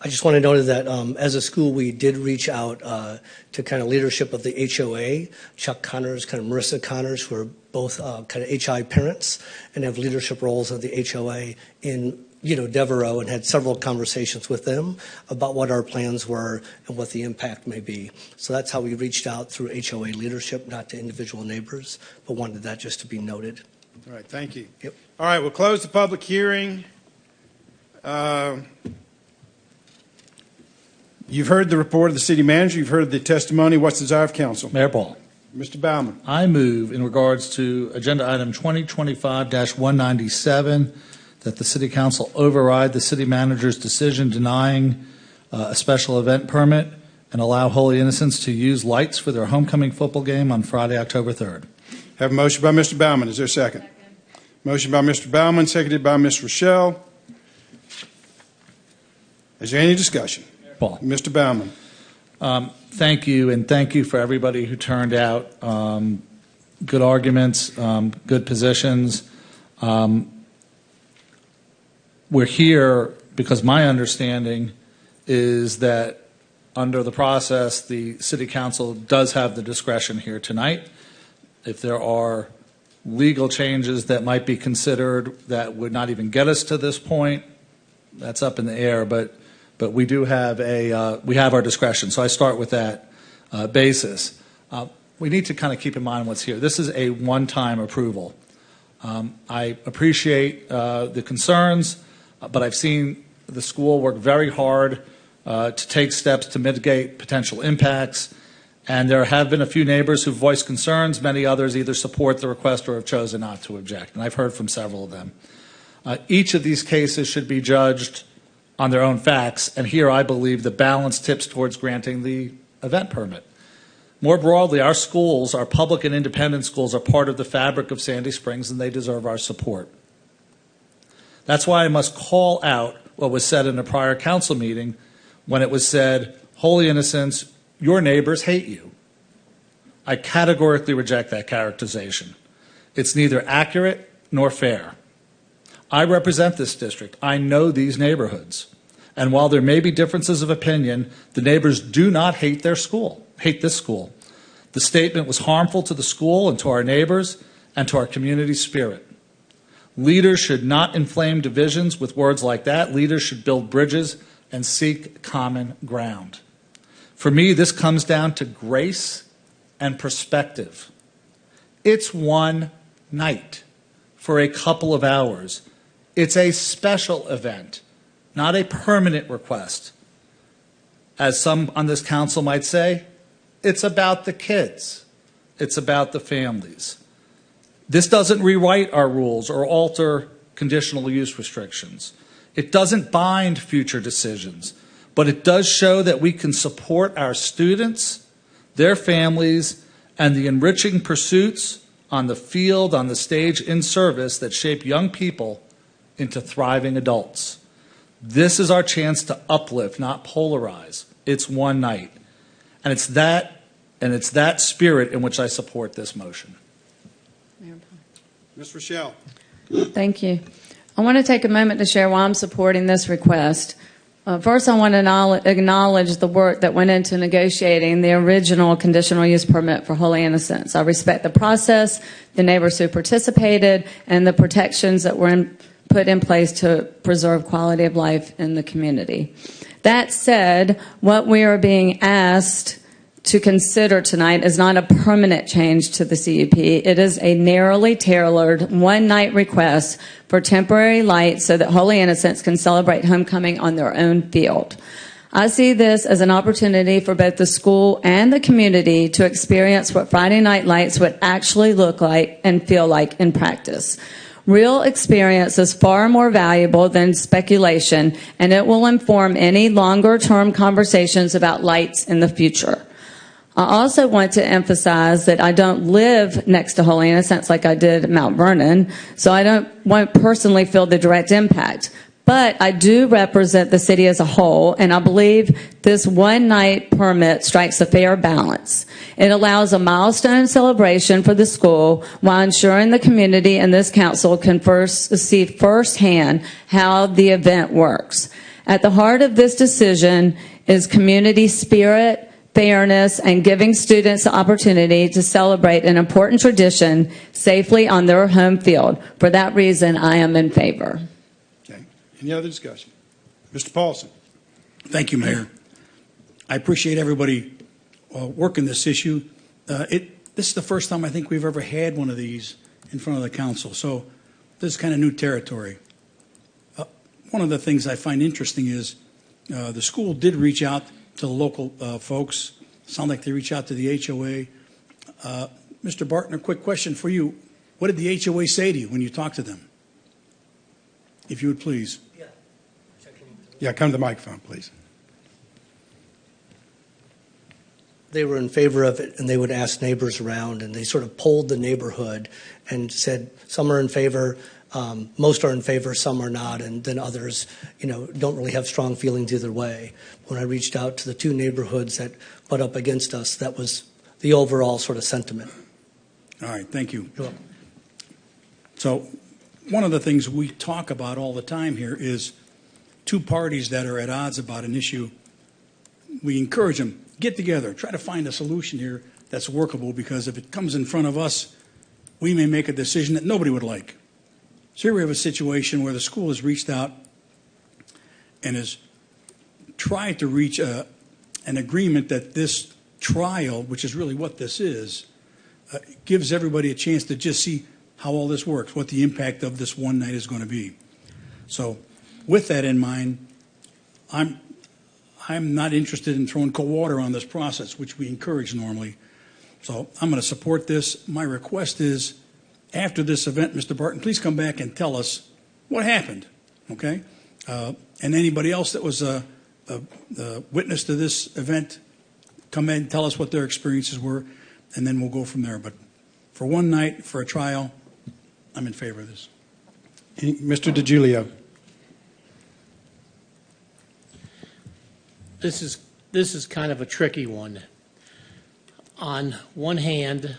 Speaker 11: I just want to note that as a school, we did reach out to kind of leadership of the HOA, Chuck Connors, kind of Marissa Connors, who are both kind of HI parents and have leadership roles of the HOA in Devereaux, and had several conversations with them about what our plans were and what the impact may be. So that's how we reached out through HOA leadership, not to individual neighbors, but wanted that just to be noted.
Speaker 3: All right, thank you.
Speaker 11: Yep.
Speaker 3: All right, we'll close the public hearing. You've heard the report of the city manager. You've heard the testimony. What's the desire of council?
Speaker 9: Mayor Paul.
Speaker 3: Mr. Baumann.
Speaker 9: I move in regards to agenda item 2025-197 that the city council override the city manager's decision denying a special event permit and allow Holy Innocents to use lights for their homecoming football game on Friday, October 3rd.
Speaker 3: Have a motion by Mr. Baumann. Is there a second? Second. Motion by Mr. Baumann, seconded by Ms. Rochelle. Is there any discussion?
Speaker 9: Paul.
Speaker 3: Mr. Baumann.
Speaker 9: Thank you, and thank you for everybody who turned out. Good arguments, good positions. We're here because my understanding is that under the process, the City Council does have the discretion here tonight. If there are legal changes that might be considered that would not even get us to this point, that's up in the air, but we do have we have our discretion. So I start with that basis. We need to kind of keep in mind what's here. This is a one-time approval. I appreciate the concerns, but I've seen the school work very hard to take steps to mitigate potential impacts. And there have been a few neighbors who've voiced concerns. Many others either support the request or have chosen not to object. And I've heard from several of them. Each of these cases should be judged on their own facts. And here I believe the balance tips towards granting the event permit. More broadly, our schools, our public and independent schools, are part of the fabric of Sandy Springs, and they deserve our support. That's why I must call out what was said in a prior council meeting when it was said, Holy Innocents, your neighbors hate you. I categorically reject that characterization. It's neither accurate nor fair. I represent this district. I know these neighborhoods. And while there may be differences of opinion, the neighbors do not hate their school, hate this school. The statement was harmful to the school and to our neighbors and to our community spirit. Leaders should not inflame divisions with words like that. Leaders should build bridges and seek common ground. For me, this comes down to grace and perspective. It's one night for a couple of hours. It's a special event, not a permanent request. As some on this council might say, it's about the kids. It's about the families. This doesn't rewrite our rules or alter conditional use restrictions. It doesn't bind future decisions, but it does show that we can support our students, their families, and the enriching pursuits on the field, on the stage, in service that shape young people into thriving adults. This is our chance to uplift, not polarize. It's one night. And it's that spirit in which I support this motion.
Speaker 3: Ms. Rochelle.
Speaker 18: Thank you. I want to take a moment to share why I'm supporting this request. First, I want to acknowledge the work that went into negotiating the original conditional use permit for Holy Innocents. I respect the process, the neighbors who participated, and the protections that were put in place to preserve quality of life in the community. That said, what we are being asked to consider tonight is not a permanent change to the CUP. It is a narrowly tailored one-night request for temporary light so that Holy Innocents can celebrate homecoming on their own field. I see this as an opportunity for both the school and the community to experience what Friday night lights would actually look like and feel like in practice. Real experience is far more valuable than speculation, and it will inform any longer-term conversations about lights in the future. I also want to emphasize that I don't live next to Holy Innocents like I did at Mount Vernon, so I won't personally feel the direct impact. But I do represent the city as a whole, and I believe this one-night permit strikes a fair balance. It allows a milestone celebration for the school while ensuring the community and this council can see firsthand how the event works. At the heart of this decision is community spirit, fairness, and giving students the opportunity to celebrate an important tradition safely on their home field. For that reason, I am in favor.
Speaker 3: Okay. Any other discussion? Mr. Paulson.
Speaker 19: Thank you, Mayor. I appreciate everybody working this issue. This is the first time I think we've ever had one of these in front of the council, so this is kind of new territory. One of the things I find interesting is the school did reach out to the local folks. Sound like they reached out to the HOA. Mr. Barton, a quick question for you. What did the HOA say to you when you talked to them? If you would please.
Speaker 3: Yeah, come to the microphone, please.
Speaker 11: They were in favor of it, and they would ask neighbors around, and they sort of polled the neighborhood and said some are in favor, most are in favor, some are not, and then others, don't really have strong feelings either way. When I reached out to the two neighborhoods that butt up against us, that was the overall sort of sentiment.
Speaker 19: All right, thank you.
Speaker 11: You're welcome.
Speaker 19: So one of the things we talk about all the time here is two parties that are at odds about an issue we encourage them, get together, try to find a solution here that's workable, because if it comes in front of us, we may make a decision that nobody would like. So here we have a situation where the school has reached out and has tried to reach an agreement that this trial, which is really what this is, gives everybody a chance to just see how all this works, what the impact of this one night is going to be. So with that in mind, I'm not interested in throwing cold water on this process, which we encourage normally. So I'm going to support this. My request is, after this event, Mr. Barton, please come back and tell us what happened, okay? And anybody else that was a witness to this event, come in and tell us what their experiences were, and then we'll go from there. But for one night, for a trial, I'm in favor of this.
Speaker 3: Mr. DiGiulio.
Speaker 6: This is kind of a tricky one. On one hand,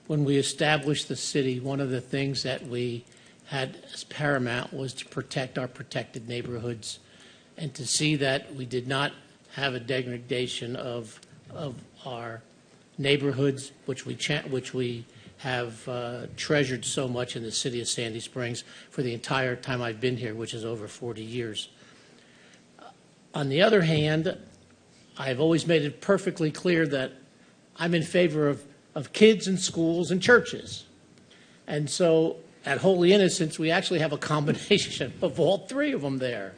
Speaker 6: when we established the city, one of the things that we had as paramount was to protect our protected neighborhoods, and to see that we did not have a degradation of our neighborhoods, which we have treasured so much in the city of Sandy Springs for the entire time I've been here, which is over 40 years. On the other hand, I've always made it perfectly clear that I'm in favor of kids and schools and churches. And so at Holy Innocents, we actually have a combination of all three of them there.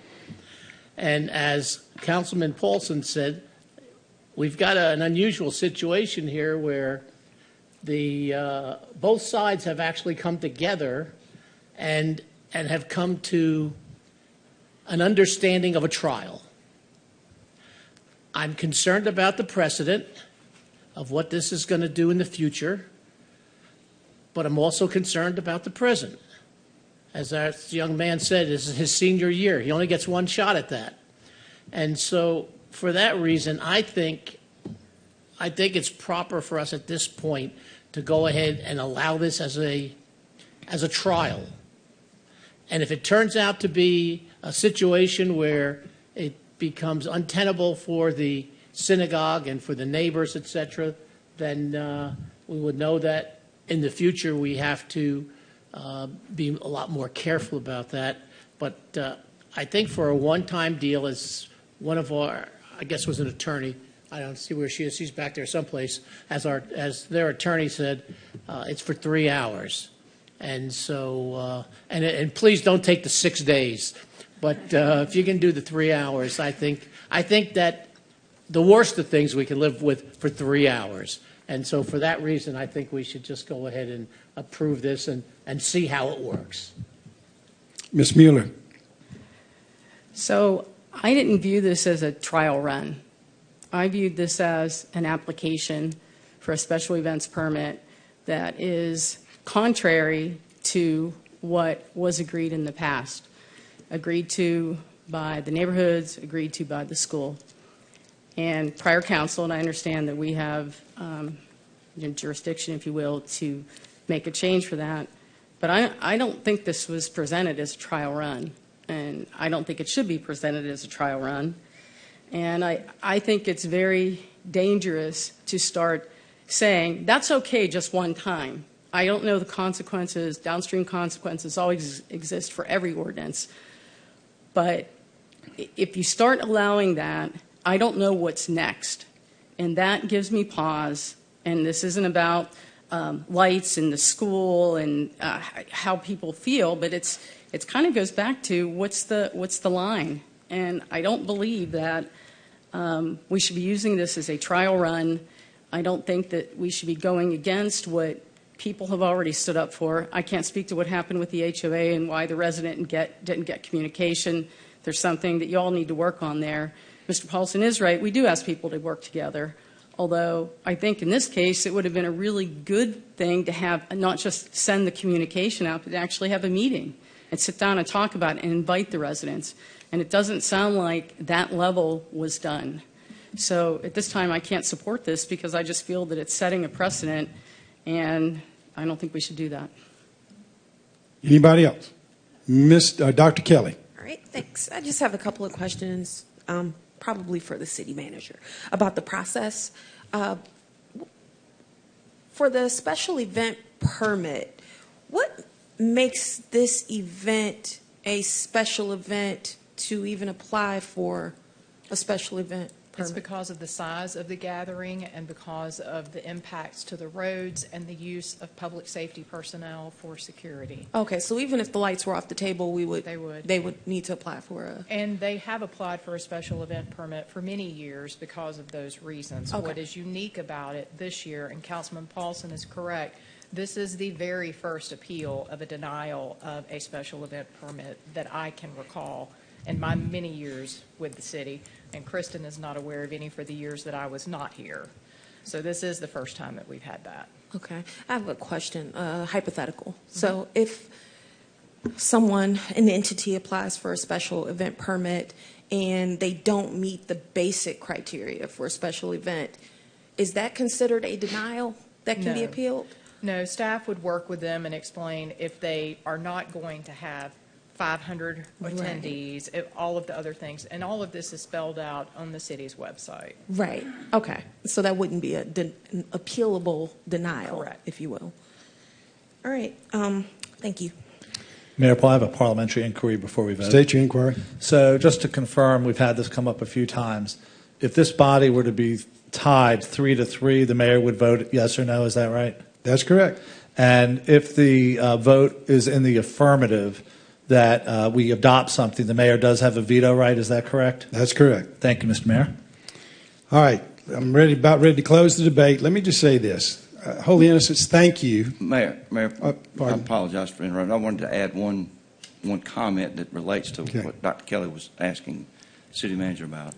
Speaker 6: And as Councilman Paulson said, we've got an unusual situation here where both sides have actually come together and have come to an understanding of a trial. I'm concerned about the precedent of what this is going to do in the future, but I'm also concerned about the present. As our young man said, this is his senior year. He only gets one shot at that. And so for that reason, I think it's proper for us at this point to go ahead and allow this as a trial. And if it turns out to be a situation where it becomes untenable for the synagogue and for the neighbors, etc., then we would know that in the future we have to be a lot more careful about that. But I think for a one-time deal, as one of our, I guess was an attorney, I don't see where she is, she's back there someplace, as their attorney said, it's for 3 hours. And so, and please don't take the 6 days. But if you can do the 3 hours, I think that the worst of things we can live with for 3 hours. And so for that reason, I think we should just go ahead and approve this and see how it works.
Speaker 3: Ms. Mueller.
Speaker 20: So I didn't view this as a trial run. I viewed this as an application for a special events permit that is contrary to what was agreed in the past, agreed to by the neighborhoods, agreed to by the school. And prior council, and I understand that we have jurisdiction, if you will, to make a change for that. But I don't think this was presented as a trial run, and I don't think it should be presented as a trial run. And I think it's very dangerous to start saying, that's okay just one time. I don't know the consequences, downstream consequences always exist for every ordinance. But if you start allowing that, I don't know what's next. And that gives me pause. And this isn't about lights in the school and how people feel, but it's kind of goes back to what's the line. And I don't believe that we should be using this as a trial run. I don't think that we should be going against what people have already stood up for. I can't speak to what happened with the HOA and why the resident didn't get communication. There's something that you all need to work on there. Mr. Paulson is right. We do ask people to work together. Although I think in this case it would have been a really good thing to have not just send the communication out, but to actually have a meeting and sit down and talk about it and invite the residents. And it doesn't sound like that level was done. So at this time I can't support this because I just feel that it's setting a precedent, and I don't think we should do that.
Speaker 3: Anybody else? Dr. Kelly.
Speaker 21: All right, thanks. I just have a couple of questions. probably for the city manager, about the process. For the special event permit, what makes this event a special event to even apply for a special event
Speaker 8: It's
Speaker 21: permit?
Speaker 8: because of the size of the gathering and because of the impacts to the roads and the use of public safety personnel for security.
Speaker 21: Okay, so even if the lights were off the table,
Speaker 8: They would
Speaker 21: need to apply for a.
Speaker 8: And they have applied for a special event permit for many years because of those reasons.
Speaker 21: Okay.
Speaker 8: What is unique about it this year, and Councilman Paulson is correct, this is the very first appeal of a denial of a special event permit that I can recall in my many years with the city, and Kristen is not aware of any for the years that I was not here. So this is the first time that we've had that.
Speaker 21: Okay, I have a question, hypothetical. So if someone, an entity applies for a special event permit and they don't meet the basic criteria for a special event, is that considered a denial that can be
Speaker 8: No.
Speaker 21: appealed?
Speaker 8: No, staff would work with them and explain if they are not going to have 500
Speaker 21: Right.
Speaker 8: attendees, all of the other things. And all of this is spelled out on the city's website.
Speaker 21: Right, okay. So that wouldn't be an appealable denial,
Speaker 8: Correct.
Speaker 21: if you will. All right, thank you.
Speaker 9: Mayor Paul, I have a parliamentary inquiry before we vote.
Speaker 3: State your inquiry.
Speaker 9: So just to confirm, we've had this come up a few times. If this body were to be tied 3-3, the mayor would vote yes or no, is that right?
Speaker 3: That's correct.
Speaker 9: And if the vote is in the affirmative, that we adopt something, the mayor does have a veto right, is that correct?
Speaker 3: That's correct.
Speaker 9: Thank you, Mr. Mayor.
Speaker 3: All right, I'm about ready to close the debate. Let me just say this. Holy Innocents, thank you.
Speaker 10: Mayor, I
Speaker 3: pardon.
Speaker 10: apologize for interrupting. I wanted to add one comment that relates to
Speaker 3: Okay.
Speaker 10: what Dr. Kelly was asking the city manager about.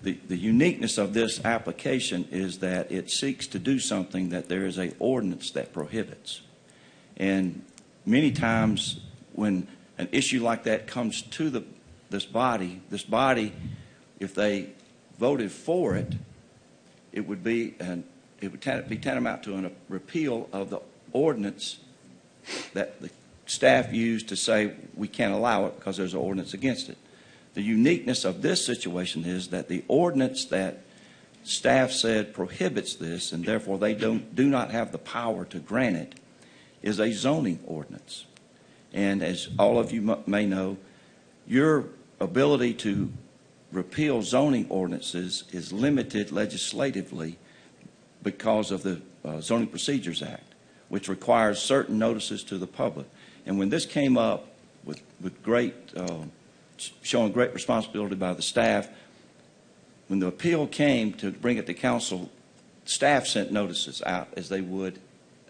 Speaker 10: The uniqueness of this application is that it seeks to do something that there is a ordinance that prohibits. And many times when an issue like that comes to this body, if they voted for it, it would be tantamount to a repeal of the ordinance that the staff used to say we can't allow it because there's an ordinance against it. The uniqueness of this situation is that the ordinance that staff said prohibits this, and therefore they do not have the power to grant it, is a zoning ordinance. And as all of you may know, your ability to repeal zoning ordinances is limited legislatively because of the Zoning Procedures Act, which requires certain notices to the public. And when this came up with showing great responsibility by the staff, when the appeal came to bring it to council, staff sent notices out as they would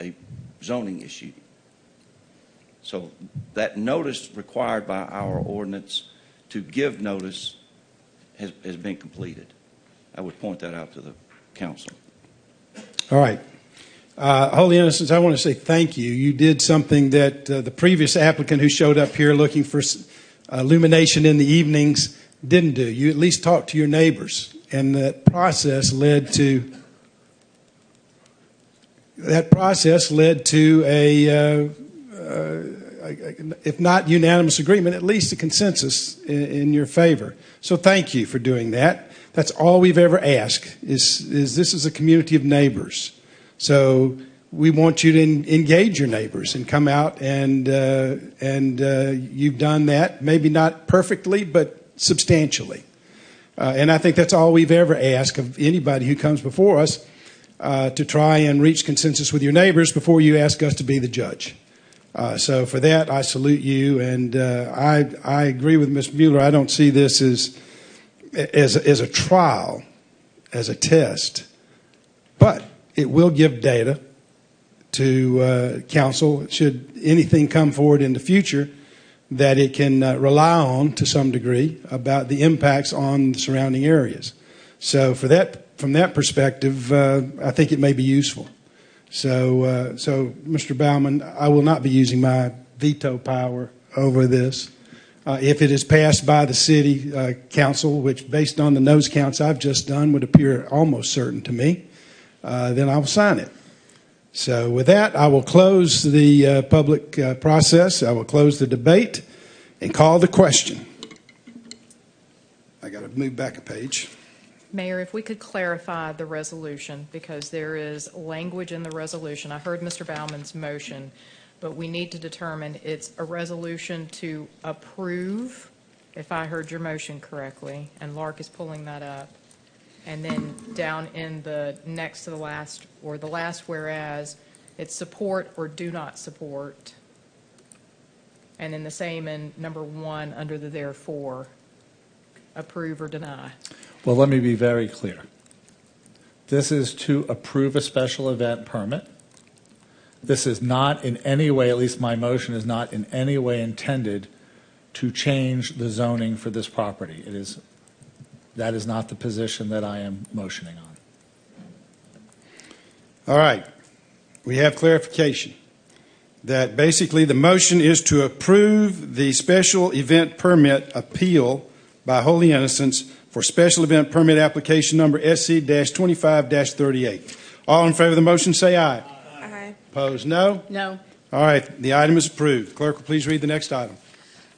Speaker 10: a zoning issue. So that notice required by our ordinance to give notice has been completed. I would point that out to the council.
Speaker 3: All right. Holy Innocents, I want to say thank you. You did something that the previous applicant who showed up here looking for illumination in the evenings didn't do. You at least talked to your neighbors, and that process led to a if not unanimous agreement, at least a consensus in your favor. So thank you for doing that. That's all we've ever asked is this is a community of neighbors. So we want you to engage your neighbors and come out and you've done that, maybe not perfectly, but substantially. And I think that's all we've ever asked of anybody who comes before us, to try and reach consensus with your neighbors before you ask us to be the judge. So for that, I salute you, and I agree with Ms. Mueller. I don't see this as a trial, as a test, but it will give data to council should anything come forward in the future that it can rely on to some degree about the impacts on the surrounding areas. So from that perspective, I think it may be useful. So Mr. Baumann, I will not be using my veto power over this. If it is passed by the city council, which based on the nose counts I've just done would appear almost certain to me, then I will sign it. So with that, I will close the public process. I will close the debate and call the question. I got to move back a page.
Speaker 8: Mayor, if we could clarify the resolution, because there is language in the resolution. I heard Mr. Bauman's motion, but we need to determine it's a resolution to approve, if I heard your motion correctly, and Lark is pulling that up. And then down in the next to the last, or the last whereas, it's support or do not support. And then the same in number 1 under the therefore, approve or deny.
Speaker 9: Well, let me be very clear. This is to approve a special event permit. This is not in any way, at least my motion is not in any way intended to change the zoning for this property. That is not the position that I am motioning on.
Speaker 3: All right. We have clarification that basically the motion is to approve the special event permit appeal by Holy Innocents for special event permit application number SC-25-38. All in favor of the motion say aye.
Speaker 21: Aye.
Speaker 3: Opposed, no?
Speaker 20: No.
Speaker 3: All right, the item is approved. Clerk will please read the next item.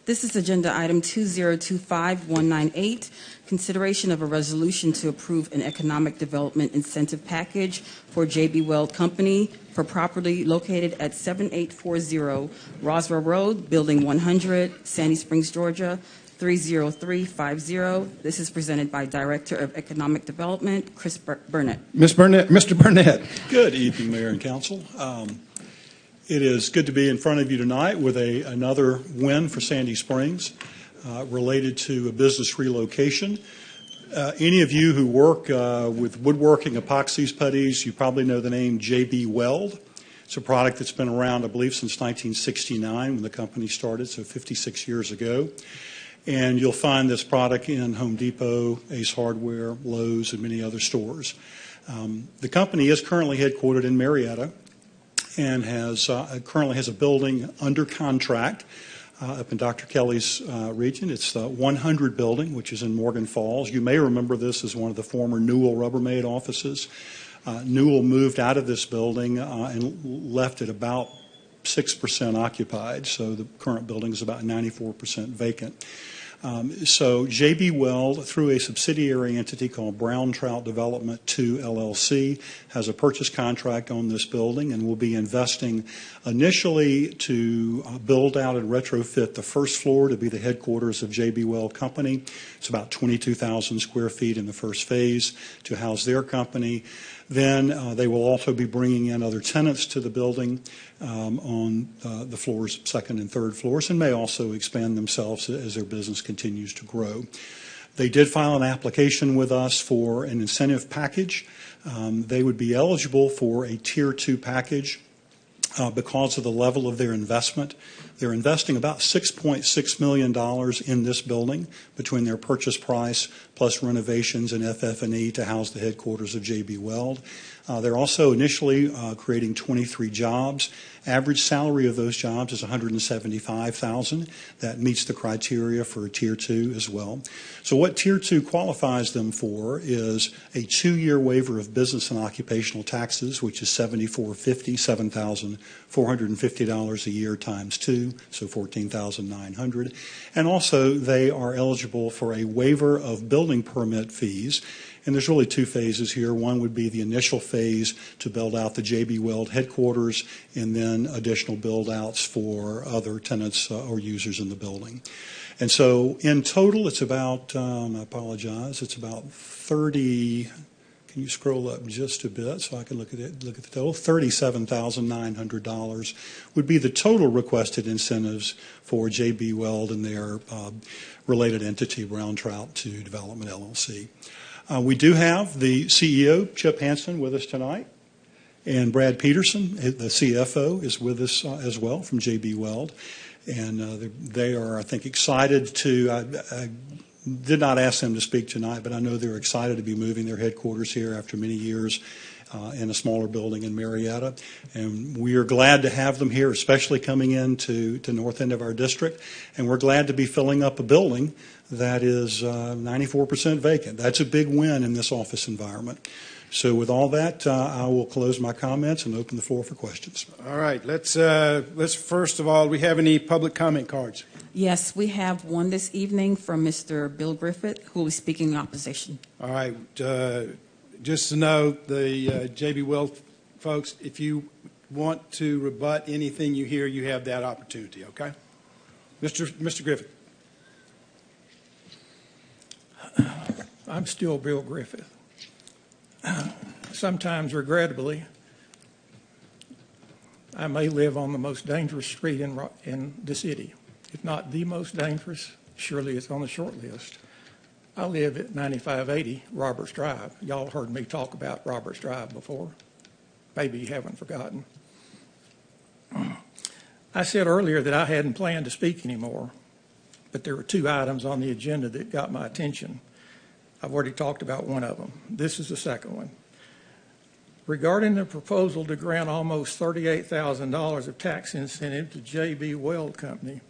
Speaker 1: This is Agenda Item 2025198, consideration of a resolution to approve an economic development incentive package for J.B. Weld Company for property located at 7840 Roswell Road, Building 100, Sandy Springs, Georgia, 30350. This is presented by Director of Economic Development, Chris Burnett.
Speaker 3: Mr. Burnett.
Speaker 4: Good evening, Mayor and Council. It is good to be in front of you tonight with another win for Sandy Springs related to a business relocation. Any of you who work with woodworking, epoxies, putties, you probably know the name J.B. Weld. It's a product that's been around, I believe, since 1969 when the company started, so 56 years ago. And you'll find this product in Home Depot, Ace Hardware, Lowe's, and many other stores. The company is currently headquartered in Marietta and currently has a building under contract up in Dr. Kelly's region. It's the 100 building, which is in Morgan Falls. You may remember this as one of the former Newell Rubbermaid offices. Newell moved out of this building and left it about 6% occupied, so the current building is about 94% vacant. So J.B. Weld, through a subsidiary entity called Brown Trout Development II LLC, has a purchase contract on this building and will be investing initially to build out and retrofit the first floor to be the headquarters of J.B. Weld Company. It's about 22,000 square feet in the first phase to house their company. Then they will also be bringing in other tenants to the building on the floors, second and third floors, and may also expand themselves as their business continues to grow. They did file an application with us for an incentive package. They would be eligible for a Tier 2 package because of the level of their investment. They're investing about $6.6 million in this building between their purchase price plus renovations and FF&E to house the headquarters of J.B. Weld. They're also initially creating 23 jobs. Average salary of those jobs is $175,000. That meets the criteria for Tier 2 as well. So what Tier 2 qualifies them for is a 2-year waiver of business and occupational taxes, which is $7,450, $7,450 a year times 2, so $14,900. And also they are eligible for a waiver of building permit fees. And there's really 2 phases here. One would be the initial phase to build out the J.B. Weld headquarters, and then additional build-outs for other tenants or users in the building. And so in total, it's about, I apologize, it's about 30, can you scroll up just a bit so I can look at the total? $37,900 would be the total requested incentives for J.B. Weld and their related entity, Brown Trout 2 Development LLC. We do have the CEO, Chip Hansen, with us tonight, and Brad Peterson, the CFO, is with us as well from J.B. Weld, and they are, I think, excited to. I did not ask them to speak tonight, but I know they're excited to be moving their headquarters here after many years in a smaller building in Marietta. And we are glad to have them here, especially coming into north end of our district. And we're glad to be filling up a building that is 94% vacant. That's a big win in this office environment. So with all that, I will close my comments and open the floor for questions.
Speaker 3: All right, let's first of all, do we have any public comment cards?
Speaker 1: Yes, we have one this evening from Mr. Bill Griffith, who will be speaking in opposition.
Speaker 3: All right, just to know, the J.B. Weld folks, if you want to rebut anything you hear, you have that opportunity, okay? Mr. Griffith.
Speaker 5: I'm still Bill Griffith. Sometimes, regrettably, I may live on the most dangerous street in the city. If not the most dangerous, surely it's on the short list. I live at 9580 Roberts Drive. Y'all heard me talk about Roberts Drive before. Maybe you haven't forgotten. I said earlier that I hadn't planned to speak anymore, but there were two items on the agenda that got my attention. I've already talked about one of them. This is the second one. Regarding the proposal to grant almost $38,000 of tax incentive to J.B. Weld Company,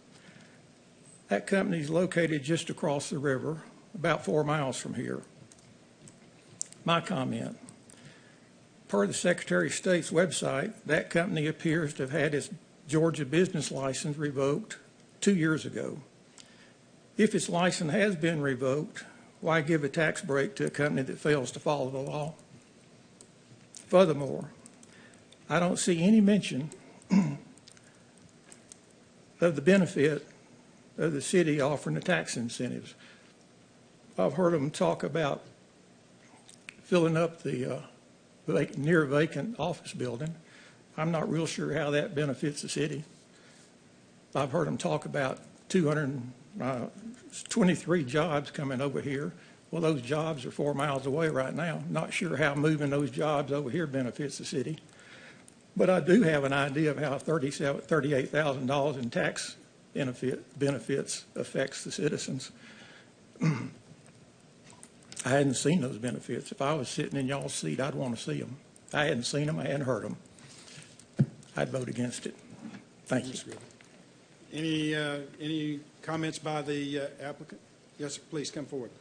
Speaker 5: that company is located just across the river, about 4 miles from here. My comment, per the Secretary of State's website, that company appears to have had its Georgia business license revoked 2 years ago. If its license has been revoked, why give a tax break to a company that fails to follow the law? Furthermore, I don't see any mention of the benefit of the city offering the tax incentives. I've heard them talk about filling up the near vacant office building. I'm not real sure how that benefits the city. I've heard them talk about 223 jobs coming over here. Well, those jobs are 4 miles away right now. Not sure how moving those jobs over here benefits the city. But I do have an idea of how $38,000 in tax benefits affects the citizens. I hadn't seen those benefits. If I was sitting in y'all's seat, I'd want to see them. I hadn't seen them. I hadn't heard them. I'd vote against it. Thank you.
Speaker 3: Any comments by the applicant? Yes, sir, please come forward.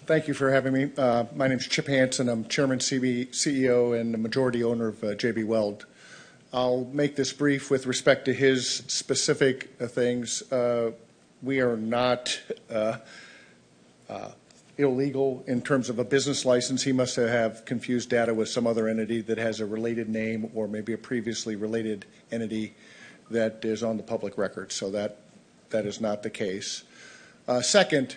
Speaker 2: Thank you for having me. My name is Chip Hansen. I'm Chairman, CEO, and the majority owner of J.B. Weld. I'll make this brief with respect to his specific things. We are not illegal in terms of a business license. He must have confused data with some other entity that has a related name or maybe a previously related entity that is on the public record. So that is not the case. Second,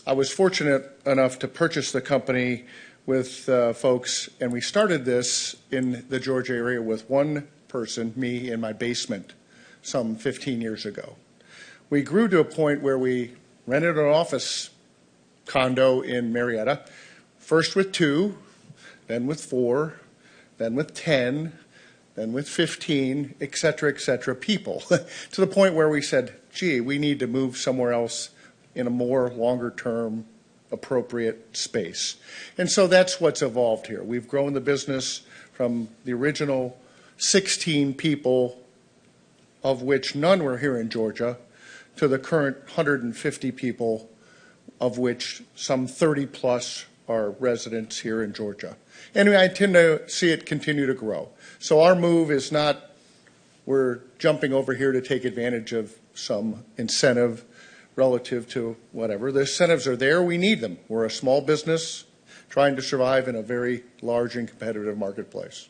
Speaker 2: I was fortunate enough to purchase the company with folks, and we started this in the Georgia area with one person, me, in my basement some 15 years ago. We grew to a point where we rented an office condo in Marietta, first with 2, then with 4, then with 10, then with 15, et cetera, people, to the point where we said, gee, we need to move somewhere else in a more longer-term appropriate space. And so that's what's evolved here. We've grown the business from the original 16 people, of which none were here in Georgia, to the current 150 people, of which some 30 plus are residents here in Georgia. And I tend to see it continue to grow. So our move is not we're jumping over here to take advantage of some incentive relative to whatever. The incentives are there. We need them. We're a small business trying to survive in a very large and competitive marketplace.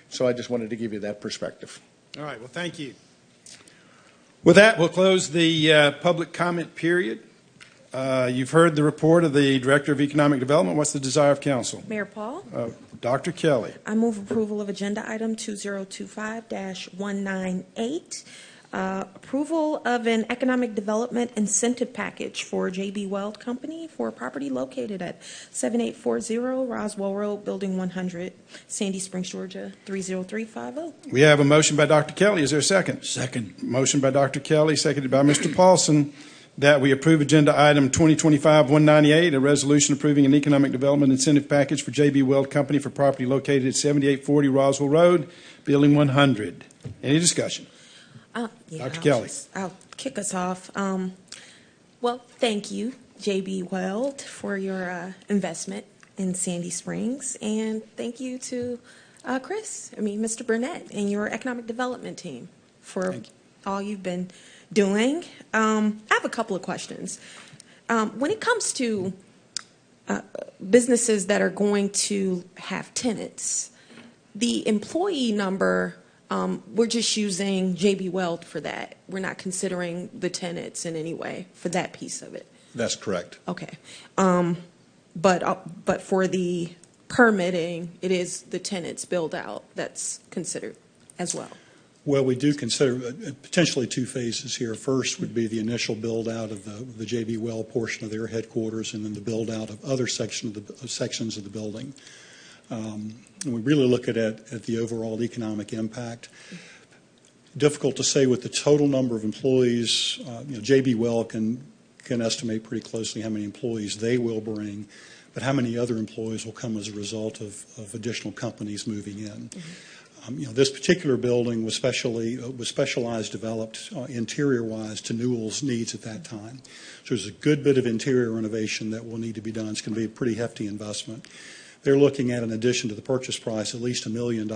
Speaker 2: So I just wanted to give you that perspective.
Speaker 3: All right. Well, thank you. With that, we'll close the public comment period. You've heard the report of the Director of Economic Development. What's the desire of council?
Speaker 21: Mayor Paul?
Speaker 3: Dr. Kelly.
Speaker 21: I move approval of agenda item 2025-198. Approval of an economic development incentive package for JB Weld Company for a property located at 7840 Roswell Road, Building 100, Sandy Springs, Georgia, 30350.
Speaker 3: We have a motion by Dr. Kelly. Is there a second?
Speaker 19: Second.
Speaker 3: Motion by Dr. Kelly, seconded by Mr. Paulson, that we approve agenda item 2025-198, a resolution approving an economic development incentive package for JB Weld Company for property located at 7840 Roswell Road, Building 100. Any discussion? Dr. Kelly.
Speaker 21: I'll kick us off. Well, thank you, JB Weld, for your investment in Sandy Springs, and thank you to Mr. Burnett, and your economic development team for all you've been doing. I have a couple of questions. When it comes to businesses that are going to have tenants, the employee number, we're just using JB Weld for that. We're not considering the tenants in any way for that piece of it.
Speaker 2: That's correct.
Speaker 21: Okay. But for the permitting, it is the tenants build out that's considered as well.
Speaker 4: Well, we do consider potentially two phases here. First would be the initial build-out of the JB Weld portion of their headquarters, and then the build-out of other sections of the building. And we really look at the overall economic impact. Difficult to say with the total number of employees. JB Weld can estimate pretty closely how many employees they will bring, but how many other employees will come as a result of additional companies moving in. This particular building was specialized, developed interior-wise to Newell's needs at that time. So there's a good bit of interior renovation that will need to be done. It's going to be a pretty hefty investment. They're looking at, in addition to the purchase price, at least $1 million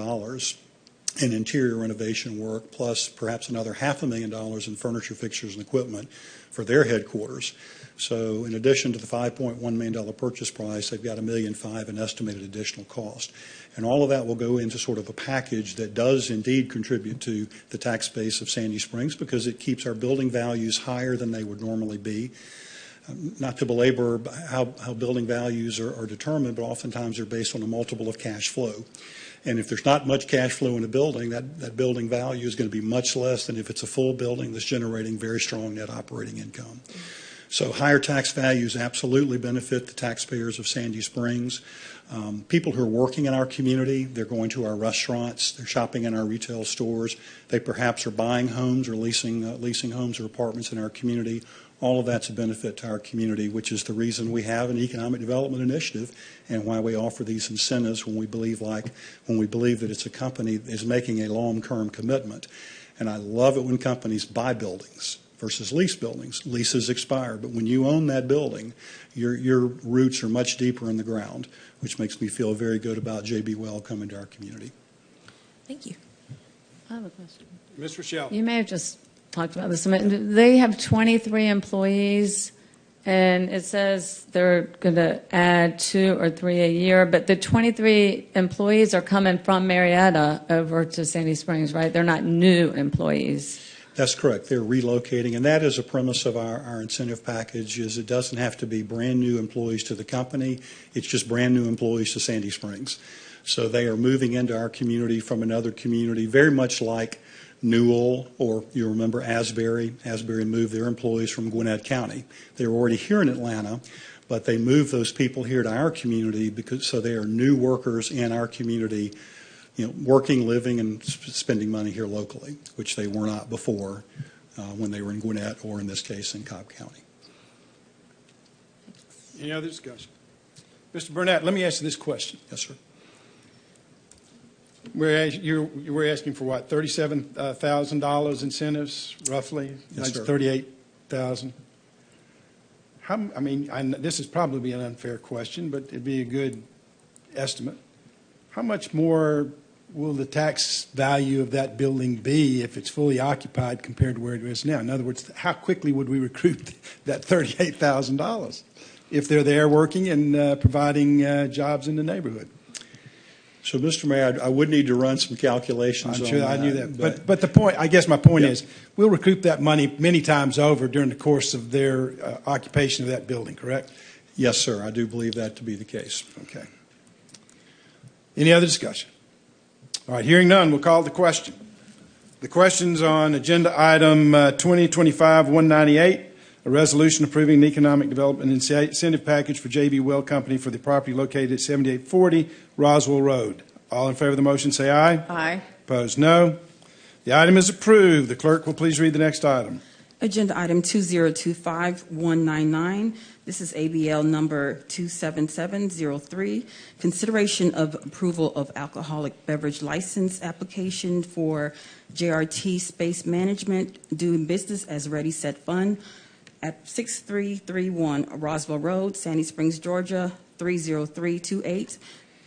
Speaker 4: in interior renovation work, plus perhaps another $500,000 in furniture, fixtures, and equipment for their headquarters. So in addition to the $5.1 million purchase price, they've got $1.5 million in estimated additional cost. And all of that will go into sort of a package that does indeed contribute to the tax base of Sandy Springs, because it keeps our building values higher than they would normally be. Not to belabor how building values are determined, but oftentimes they're based on a multiple of cash flow. And if there's not much cash flow in a building, that building value is going to be much less than if it's a full building that's generating very strong net operating income. So higher tax values absolutely benefit the taxpayers of Sandy Springs. People who are working in our community, they're going to our restaurants, they're shopping in our retail stores, they perhaps are buying homes or leasing homes or apartments in our community. All of that's a benefit to our community, which is the reason we have an economic development initiative and why we offer these incentives when we believe that it's a company that is making a long-term commitment. And I love it when companies buy buildings versus lease buildings. Leases expire, but when you own that building, your roots are much deeper in the ground, which makes me feel very good about JB Weld coming to our community.
Speaker 21: Thank you.
Speaker 18: I have a question.
Speaker 3: Ms. Rochelle.
Speaker 18: You may have just talked about this a minute. They have 23 employees, and it says they're going to add 2 or 3 a year, but the 23 employees are coming from Marietta over to Sandy Springs, right? They're not new employees.
Speaker 4: That's correct. They're relocating, and that is a premise of our incentive package. Is it doesn't have to be brand new employees to the company. It's just brand new employees to Sandy Springs. So they are moving into our community from another community, very much like Newell, or you remember Asbury. Asbury moved their employees from Gwinnett County. They were already here in Atlanta, but they moved those people here to our community so they are new workers in our community, working, living, and spending money here locally, which they were not before when they were in Gwinnett, or in this case in Cobb County.
Speaker 3: Any other discussion? Mr. Burnett, let me ask you this question.
Speaker 4: Yes, sir.
Speaker 3: We're asking for what, $37,000 incentives, roughly?
Speaker 4: Yes, sir.
Speaker 3: $38,000. This is probably an unfair question, but it'd be a good estimate. How much more will the tax value of that building be if it's fully occupied compared to where it is now? In other words, how quickly would we recoup that $38,000 if they're there working and providing jobs in the neighborhood?
Speaker 4: So, Mr. Mayor, I would need to run some calculations on that.
Speaker 3: I'm sure I knew that. But the point, I guess my point is, we'll recoup that money many times over during the course of their occupation of that building, correct?
Speaker 4: Yes, sir. I do believe that to be the case.
Speaker 3: Okay. Any other discussion? All right, hearing none, we'll call the question. The questions on agenda item 2025-198, a resolution approving an economic development incentive package for JB Well Company for the property located at 7840 Roswell Road. All in favor of the motion say aye.
Speaker 20: Aye.
Speaker 3: Opposed, no. The item is approved. The clerk will please read the next item.
Speaker 1: Agenda item 2025-199. This is ABL number 27703. Consideration of approval of alcoholic beverage license application for JRT Space Management doing business as Ready Set Fun at 6331 Roswell Road, Sandy Springs, Georgia 30328.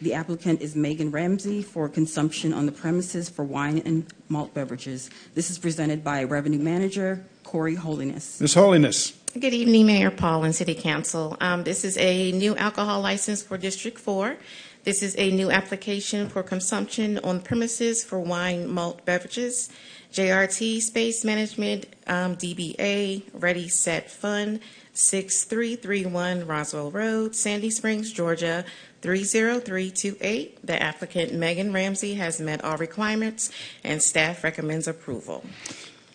Speaker 1: The applicant is Megan Ramsey for consumption on the premises for wine and malt beverages. This is presented by Revenue Manager Corey Holiness.
Speaker 3: Ms. Holiness.
Speaker 7: Good evening, Mayor Paul and City Council. This is a new alcohol license for District 4. This is a new application for consumption on premises for wine, malt beverages. JRT Space Management, DBA, Ready, Set, Fun, 6331 Roswell Road, Sandy Springs, Georgia, 30328. The applicant, Megan Ramsey, has met all requirements, and staff recommends approval.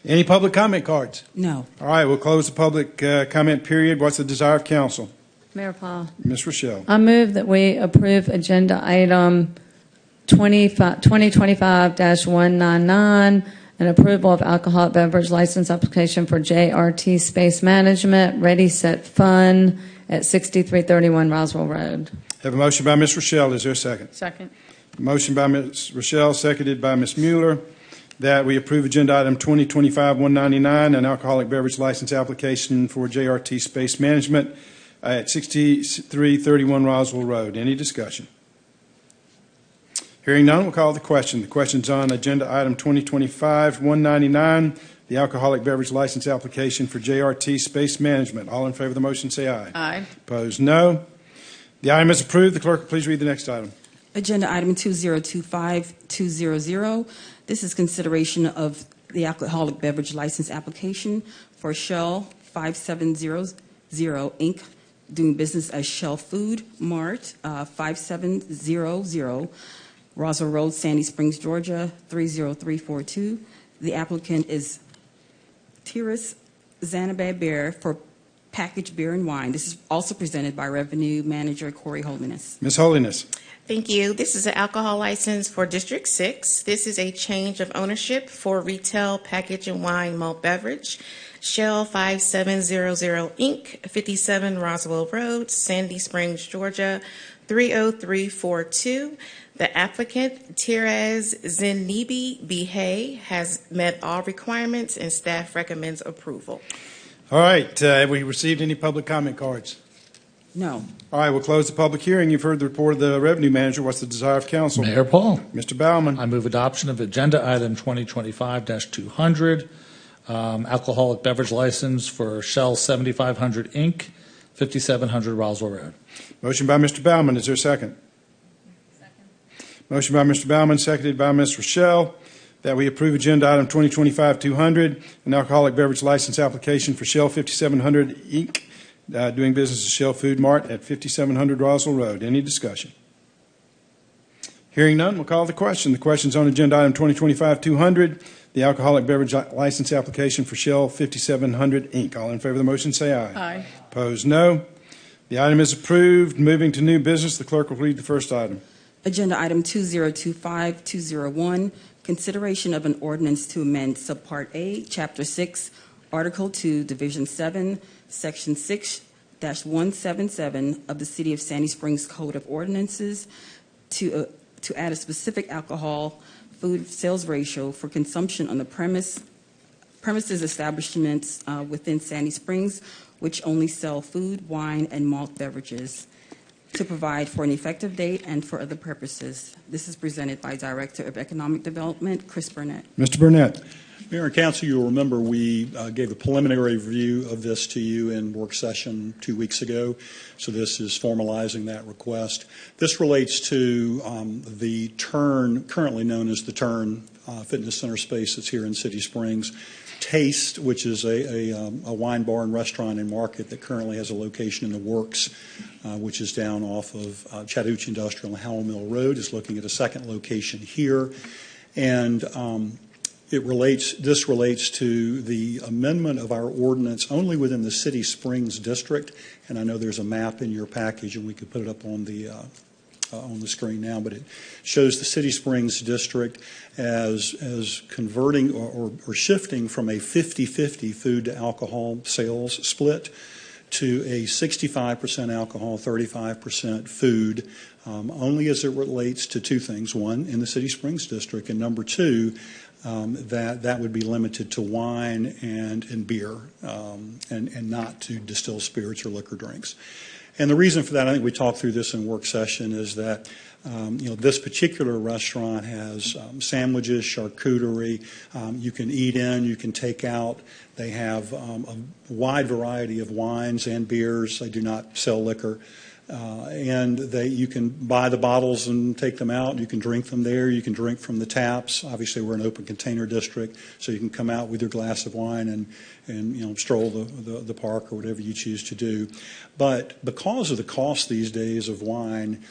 Speaker 3: Any public comment cards?
Speaker 1: No.
Speaker 3: All right, we'll close the public comment period. What's the desire of council?
Speaker 18: Mayor Paul.
Speaker 3: Ms. Rochelle.
Speaker 18: I move that we approve agenda item 2025-199, an approval of alcoholic beverage license application for JRT Space Management, Ready, Set, Fun at 6331 Roswell Road.
Speaker 3: Have a motion by Ms. Rochelle. Is there a second?
Speaker 20: Second.
Speaker 3: Motion by Ms. Rochelle, seconded by Ms. Mueller, that we approve agenda item 2025-199, an alcoholic beverage license application for JRT Space Management at 6331 Roswell Road. Any discussion? Hearing none, we'll call the question. The question's on agenda item 2025-199, the alcoholic beverage license application for JRT Space Management. All in favor of the motion say aye.
Speaker 20: Aye.
Speaker 3: Opposed, no. The item is approved. The clerk will please read the next item.
Speaker 1: Agenda item 2025-200. This is consideration of the alcoholic beverage license application for Shell 5700 Inc., doing business as Shell Food Mart, 5700 Roswell Road, Sandy Springs, Georgia, 30342. The applicant is Tiris Zanabay Bear for packaged beer and wine. This is also presented by Revenue Manager Corey Holiness.
Speaker 3: Ms. Holiness.
Speaker 7: Thank you. This is an alcohol license for District 6. This is a change of ownership for retail package and wine malt beverage. Shell 5700 Inc., 57 Roswell Road, Sandy Springs, Georgia, 30342. The applicant, Tiraz Zenibi Bihay, has met all requirements, and staff recommends approval.
Speaker 3: All right. Have we received any public comment cards?
Speaker 1: No.
Speaker 3: All right. We'll close the public hearing. You've heard the report of the Revenue Manager. What's the desire of council?
Speaker 9: Mayor Paul.
Speaker 3: Mr. Baumann.
Speaker 9: I move adoption of agenda item 2025-200, alcoholic beverage license for Shell 7500 Inc., 5700 Roswell Road.
Speaker 3: Motion by Mr. Baumann. Is there a second? Motion by Mr. Baumann, seconded by Ms. Rochelle, that we approve agenda item 2025-200, an alcoholic beverage license application for Shell 5700 Inc., doing business as Shell Food Mart at 5700 Roswell Road. Any discussion? Hearing none, we'll call the question. The question's on agenda item 2025-200, the alcoholic beverage license application for Shell 5700 Inc. All in favor of the motion say aye.
Speaker 20: Aye.
Speaker 3: Opposed, no. The item is approved. Moving to new business, the clerk will read the first item.
Speaker 1: Agenda item 2025-201, consideration of an ordinance to amend Subpart A, Chapter 6, Article 2, Division 7, Section 6-177 of the City of Sandy Springs Code of Ordinances to add a specific alcohol food sales ratio for consumption on the premises establishments within Sandy Springs, which only sell food, wine, and malt beverages, to provide for an effective date and for other purposes. This is presented by Director of Economic Development, Chris Burnett.
Speaker 3: Mr. Burnett.
Speaker 4: Mayor and Council, you'll remember we gave a preliminary review of this to you in work session 2 weeks ago, so this is formalizing that request. This relates to the Turn, currently known as the Turn Fitness Center space that's here in City Springs. Taste, which is a wine bar and restaurant and market that currently has a location in the works, which is down off of Chattahoochee Industrial and Howell Mill Road, is looking at a second location here. And This relates to the amendment of our ordinance only within the City Springs district, and I know there's a map in your package, and we could put it up on the screen now, but it shows the City Springs district as converting or shifting from a 50-50 food to alcohol sales split to a 65% alcohol, 35% food, only as it relates to two things. One, in the City Springs district, and number two, that would be limited to wine and beer, and not to distilled spirits or liquor drinks. And the reason for that, I think we talked through this in work session, is that this particular restaurant has sandwiches, charcuterie. You can eat in, you can take out. They have a wide variety of wines and beers. They do not sell liquor. And you can buy the bottles and take them out. You can drink them there. You can drink from the taps. Obviously, we're an open container district, so you can come out with your glass of wine and stroll the park or whatever you choose to do. But because of the cost these days of wine,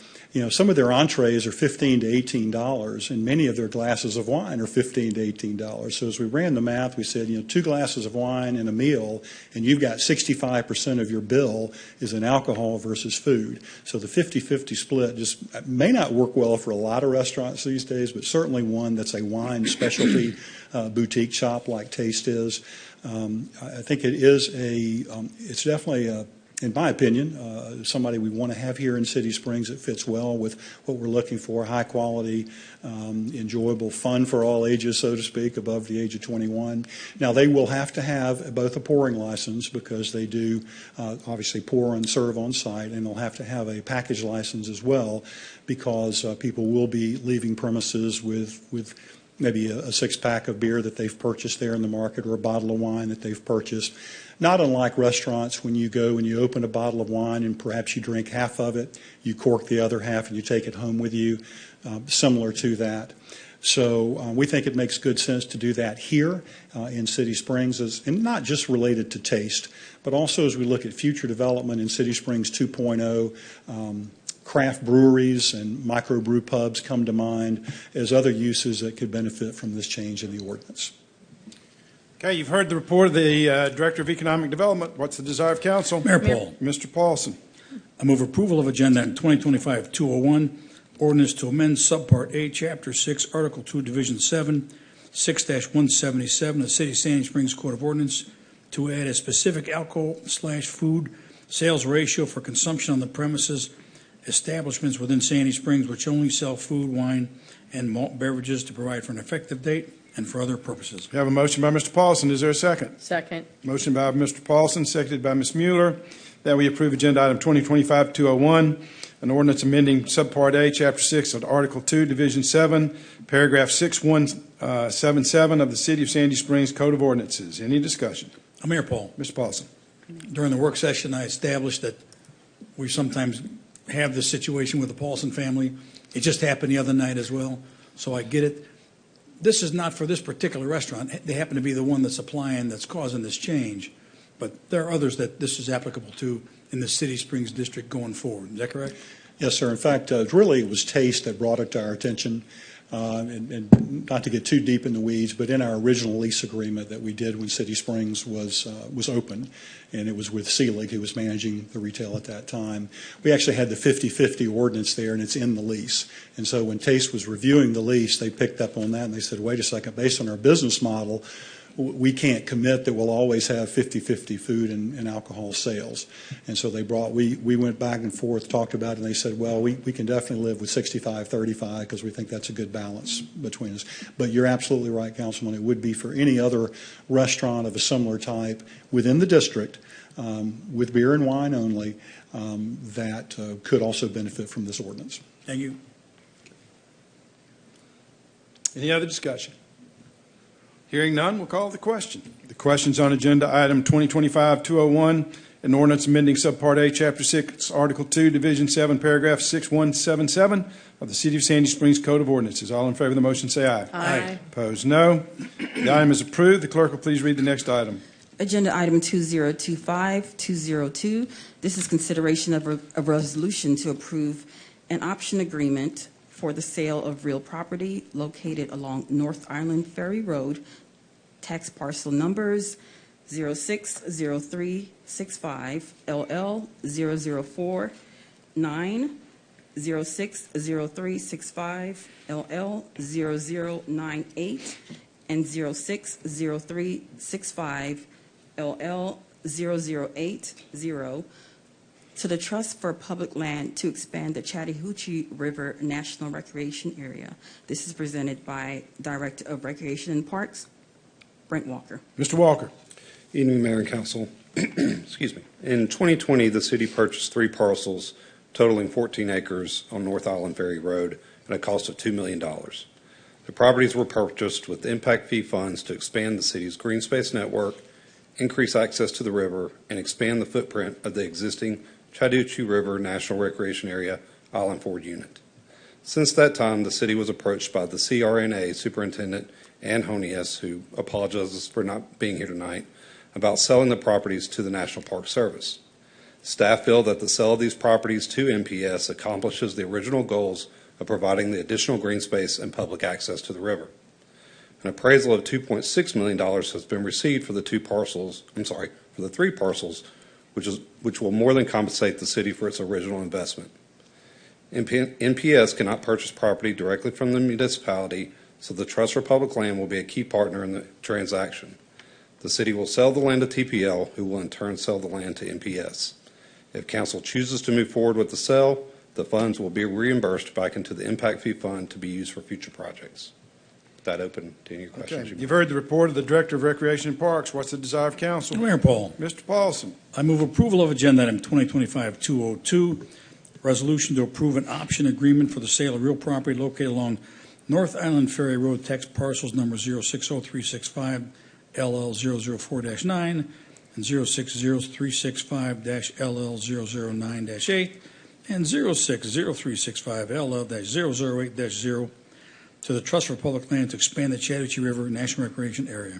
Speaker 4: some of their entrees are $15 to $18, and many of their glasses of wine are $15 to $18. So as we ran the math, we said, 2 glasses of wine and a meal, and you've got 65% of your bill is in alcohol versus food. So the 50-50 split just may not work well for a lot of restaurants these days, but certainly one that's a wine specialty boutique shop like Taste is. I think it's definitely in my opinion, somebody we want to have here in City Springs. It fits well with what we're looking for: high quality, enjoyable, fun for all ages, so to speak, above the age of 21. Now, they will have to have both a pouring license, because they do obviously pour and serve on site, and they'll have to have a package license as well, because people will be leaving premises with maybe a 6-pack of beer that they've purchased there in the market, or a bottle of wine that they've purchased. Not unlike restaurants, when you go and you open a bottle of wine and perhaps you drink half of it, you cork the other half and you take it home with you, similar to that. So we think it makes good sense to do that here in City Springs, and not just related to taste, but also as we look at future development in City Springs 2.0, craft breweries and microbrew pubs come to mind as other uses that could benefit from this change in the ordinance.
Speaker 3: Okay, you've heard the report of the Director of Economic Development. What's the desire of council?
Speaker 19: Mayor Paul.
Speaker 3: Mr. Paulson.
Speaker 19: I move approval of agenda item 2025-201, ordinance to amend subpart A, chapter 6, article 2, division 7, 6-177 of the City of Sandy Springs Code of Ordinance to add a specific alcohol/food sales ratio for consumption on the premises establishments within Sandy Springs which only sell food, wine, and malt beverages, to provide for an effective date and for other purposes.
Speaker 3: We have a motion by Mr. Paulson. Is there a second?
Speaker 20: Second.
Speaker 3: Motion by Mr. Paulson, seconded by Ms. Mueller, that we approve agenda item 2025-201, an ordinance amending subpart A, chapter 6 of article 2, division 7, paragraph 6177 of the City of Sandy Springs Code of Ordinances. Any discussion?
Speaker 19: Mayor Paul.
Speaker 3: Mr. Paulson.
Speaker 19: During the work session, I established that we sometimes have this situation with the Paulson family. It just happened the other night as well, so I get it. This is not for this particular restaurant. They happen to be the one that's applying, that's causing this change. But there are others that this is applicable to in the City Springs district going forward. Is that correct?
Speaker 4: Yes, sir. In fact, it was Taste that brought it to our attention. And not to get too deep in the weeds, but in our original lease agreement that we did when City Springs was open, and it was with Seelig, who was managing the retail at that time, we actually had the 50-50 ordinance there, and it's in the lease. And so when Taste was reviewing the lease, they picked up on that, and they said, wait a second, based on our business model, we can't commit that we'll always have 50-50 food and alcohol sales. And so we went back and forth, talked about it, and they said, well, we can definitely live with 65-35 because we think that's a good balance between us. But you're absolutely right, Councilman. It would be for any other restaurant of a similar type within the district with beer and wine only that could also benefit from this ordinance.
Speaker 19: Thank you.
Speaker 3: Any other discussion? Hearing none, we'll call the question. The question's on agenda item 2025-201, an ordinance amending subpart A, chapter 6, article 2, division 7, paragraph 6177 of the City of Sandy Springs Code of Ordinances. All in favor of the motion say aye.
Speaker 20: Aye.
Speaker 3: Opposed, no. The item is approved. The clerk will please read the next item.
Speaker 1: Agenda item 2025-202. This is consideration of a resolution to approve an option agreement for the sale of real property located along North Island Ferry Road, tax parcel numbers 060365 LL 004 9, 060365 LL 0098, and 060365 LL 0080 to the Trust for Public Land to expand the Chattahoochee River National Recreation Area. This is presented by Director of Recreation and Parks, Brent Walker.
Speaker 3: Mr. Walker.
Speaker 12: Evening, Mayor and Council. Excuse me. In 2020, the city purchased 3 parcels totaling 14 acres on North Island Ferry Road at a cost of $2 million. The properties were purchased with impact fee funds to expand the city's green space network, increase access to the river, and expand the footprint of the existing Chattahoochee River National Recreation Area Island Ford unit. Since that time, the city was approached by the CRNA Superintendent Ann Honius, who apologizes for not being here tonight, about selling the properties to the National Park Service. Staff feel that the sale of these properties to NPS accomplishes the original goals of providing the additional green space and public access to the river. An appraisal of $2.6 million has been received for the 3 parcels, which will more than compensate the city for its original investment. NPS cannot purchase property directly from the municipality, so the Trust for Public Land will be a key partner in the transaction. The city will sell the land to TPL, who will in turn sell the land to NPS. If council chooses to move forward with the sale, the funds will be reimbursed back into the impact fee fund to be used for future projects. With that open to any questions.
Speaker 3: Okay. You've heard the report of the Director of Recreation and Parks. What's the desire of council?
Speaker 19: Mayor Paul.
Speaker 3: Mr. Paulson.
Speaker 19: I move approval of agenda item 2025-202, resolution to approve an option agreement for the sale of real property located along North Island Ferry Road, tax parcels number 060365 LL004-9 and 060365-LL009-8 and 060365-LL-008-0 to the Trust for Public Land to expand the Chattahoochee River National Recreation Area.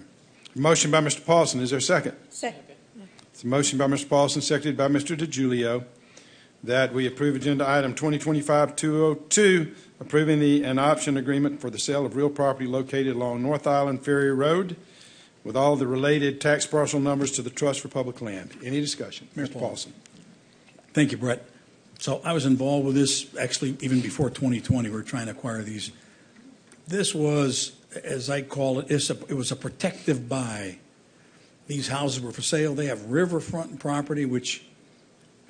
Speaker 3: Motion by Mr. Paulson. Is there a second?
Speaker 21: Second.
Speaker 3: It's a motion by Mr. Paulson, seconded by Mr. DiGiulio, that we approve agenda item 2025-202, approving an option agreement for the sale of real property located along North Island Ferry Road with all the related tax parcel numbers to the Trust for Public Land. Any discussion? Mr. Paulson.
Speaker 19: Thank you, Brett. So I was involved with this actually even before 2020. We were trying to acquire these. This was, as I call it, it was a protective buy. These houses were for sale. They have riverfront property, which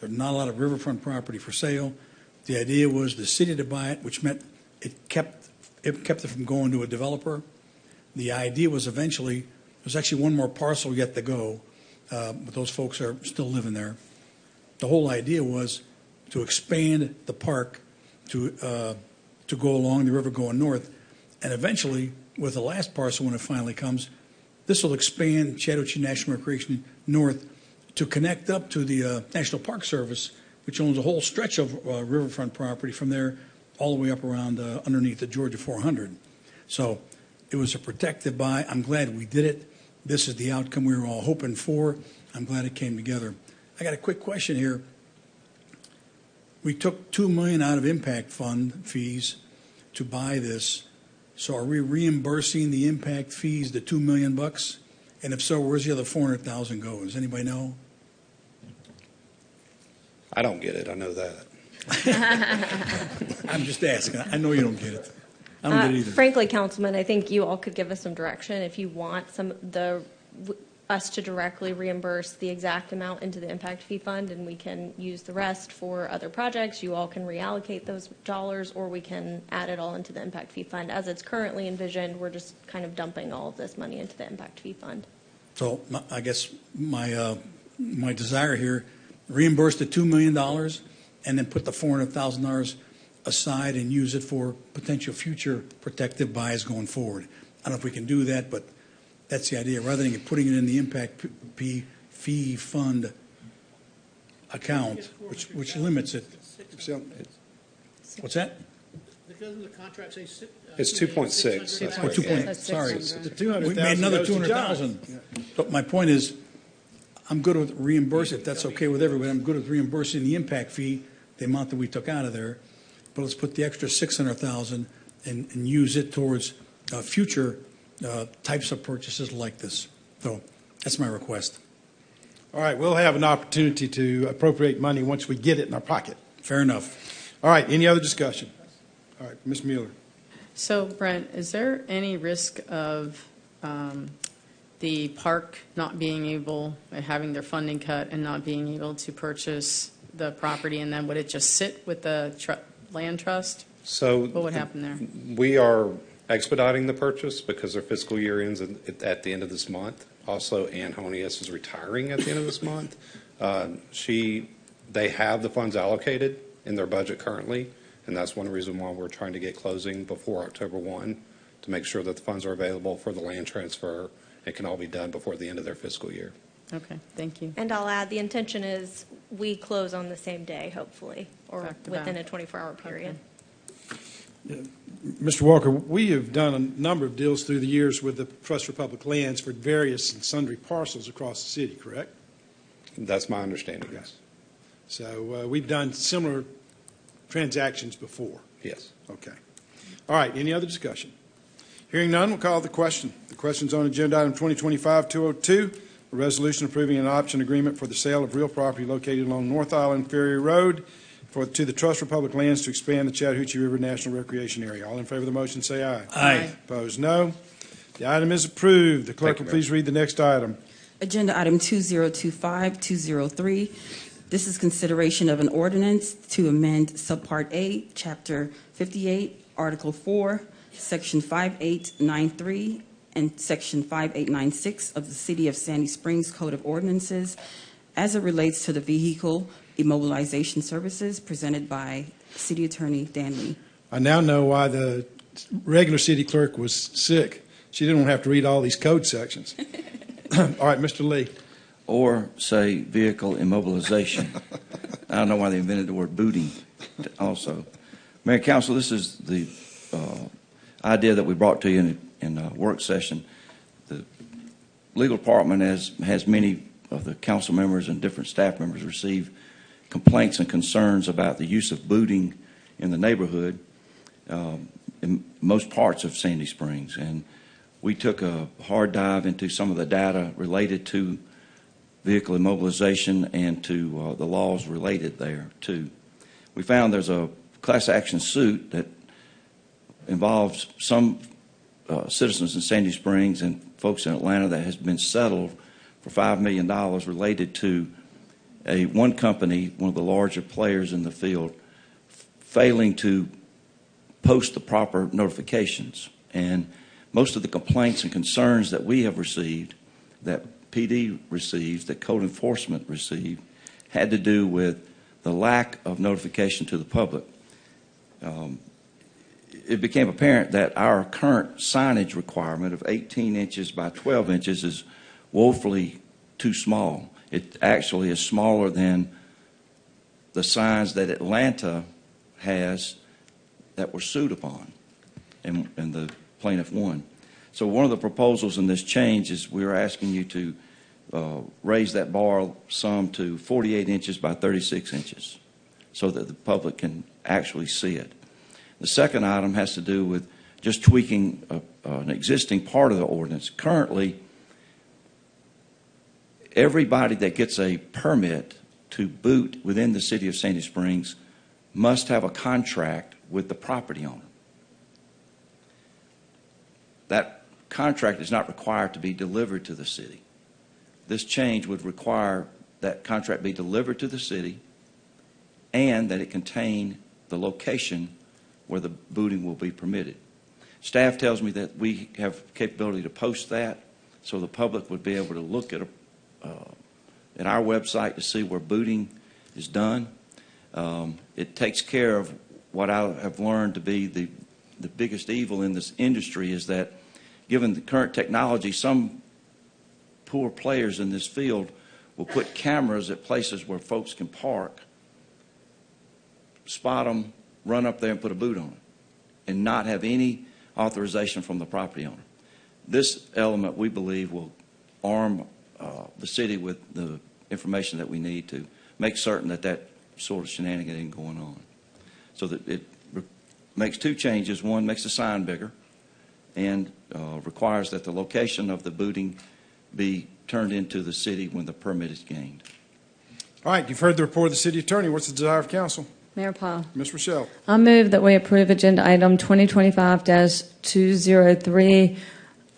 Speaker 19: there's not a lot of riverfront property for sale. The idea was the city to buy it, which meant it kept it from going to a developer. The idea was eventually, there's actually one more parcel yet to go, but those folks are still living there. The whole idea was to expand the park to go along the river going north, and eventually, with the last parcel when it finally comes, this will expand Chattahoochee National Recreation north to connect up to the National Park Service, which owns a whole stretch of riverfront property from there all the way up around underneath the Georgia 400. So it was a protective buy. I'm glad we did it. This is the outcome we were all hoping for. I'm glad it came together. I got a quick question here. We took $2 million out of impact fund fees to buy this. So are we reimbursing the impact fees, the $2 million bucks? And if so, where's the other $400,000 go? Does anybody know?
Speaker 12: I don't get it. I know that.
Speaker 19: I'm just asking. I know you don't get it. I don't get it either.
Speaker 22: Frankly, Councilman, I think you all could give us some direction. If you want us to directly reimburse the exact amount into the impact fee fund, and we can use the rest for other projects, you all can reallocate those dollars, or we can add it all into the impact fee fund. As it's currently envisioned, we're just kind of dumping all of this money into the impact fee fund.
Speaker 19: So I guess my desire here, reimburse the $2 million and then put the $400,000 aside and use it for potential future protective buys going forward. I don't know if we can do that, but that's the idea. Rather than putting it in the impact fee fund account, which limits it. What's that?
Speaker 6: Doesn't the contract say
Speaker 12: It's 2.6.
Speaker 19: Sorry, we made another 200,000. But my point is, I'm good with reimbursing, if that's okay with everybody. I'm good with reimbursing the impact fee, the amount that we took out of there. but let's put the extra 600,000 and use it towards future types of purchases like this. So that's my request.
Speaker 3: All right, we'll have an opportunity to appropriate money once we get it in our pocket.
Speaker 19: Fair enough.
Speaker 3: All right, any other discussion? All right, Ms. Mueller.
Speaker 20: So, Brent, is there any risk of the park not being able, having their funding cut and not being able to purchase the property, and then would it just sit with the land trust?
Speaker 12: So
Speaker 20: What would happen there?
Speaker 12: we are expediting the purchase because their fiscal year ends at the end of this month. Also, Ann Honius is retiring at the end of this month. They have the funds allocated in their budget currently, and that's one reason why we're trying to get closing before October 1 to make sure that the funds are available for the land transfer. It can all be done before the end of their fiscal year.
Speaker 20: Okay, thank you.
Speaker 22: And I'll add, the intention is we close on the same day, hopefully, or
Speaker 20: Back to
Speaker 22: within
Speaker 20: back.
Speaker 22: a 24-hour period.
Speaker 3: Mr. Walker, we have done a number of deals through the years with the Trust for Public Lands for various and sundry parcels across the city, correct?
Speaker 12: That's my understanding, yes.
Speaker 3: So we've done similar transactions before.
Speaker 12: Yes.
Speaker 3: Okay. All right, any other discussion? Hearing none, we'll call the question. The question's on agenda item 2025-202, a resolution approving an option agreement for the sale of real property located along North Island Ferry Road to the Trust for Public Lands to expand the Chattahoochee River National Recreation Area. All in favor of the motion, say aye.
Speaker 19: Aye.
Speaker 3: Opposed, no. The item is approved. The clerk
Speaker 12: Thank you,
Speaker 3: will please read the next item.
Speaker 1: Agenda item 2025-203. This is consideration of an ordinance to amend Subpart A, Chapter 58, Article 4, Section 5893, and Section 5896 of the City of Sandy Springs Code of Ordinances as it relates to the vehicle immobilization services presented by City Attorney Dan Lee.
Speaker 3: I now know why the regular city clerk was sick. She didn't have to read all these code sections. All right, Mr. Lee.
Speaker 10: Or say vehicle immobilization. I don't know why they invented the word booting also. Mayor and Council, this is the idea that we brought to you in a work session. The legal department has many of the council members and different staff members receive complaints and concerns about the use of booting in the neighborhood in most parts of Sandy Springs. And we took a hard dive into some of the data related to vehicle immobilization and to the laws related there too. We found there's a class action suit that involves some citizens in Sandy Springs and folks in Atlanta that has been settled for $5 million related to one company, one of the larger players in the field, failing to post the proper notifications. And most of the complaints and concerns that we have received, that PD received, that code enforcement received, had to do with the lack of notification to the public. It became apparent that our current signage requirement of 18 inches by 12 inches is woefully too small. It actually is smaller than the signs that Atlanta has that were sued upon, and the plaintiff won. So one of the proposals in this change is we're asking you to raise that bar some to 48 inches by 36 inches so that the public can actually see it. The second item has to do with just tweaking an existing part of the ordinance. Currently, everybody that gets a permit to boot within the city of Sandy Springs must have a contract with the property owner. That contract is not required to be delivered to the city. This change would require that contract be delivered to the city and that it contain the location where the booting will be permitted. Staff tells me that we have capability to post that so the public would be able to look at our website to see where booting is done. It takes care of what I have learned to be the biggest evil in this industry, is that given the current technology, some poor players in this field will put cameras at places where folks can park, spot them, run up there and put a boot on it, and not have any authorization from the property owner. This element, we believe, will arm the city with the information that we need to make certain that that sort of shenanigan ain't going on. So that makes two changes. One makes the sign bigger and requires that the location of the booting be turned into the city when the permit is gained.
Speaker 3: All right, you've heard the report of the city attorney. What's the desire of council?
Speaker 18: Mayor Powell.
Speaker 3: Ms. Rochelle.
Speaker 18: I move that we approve agenda item 2025-203,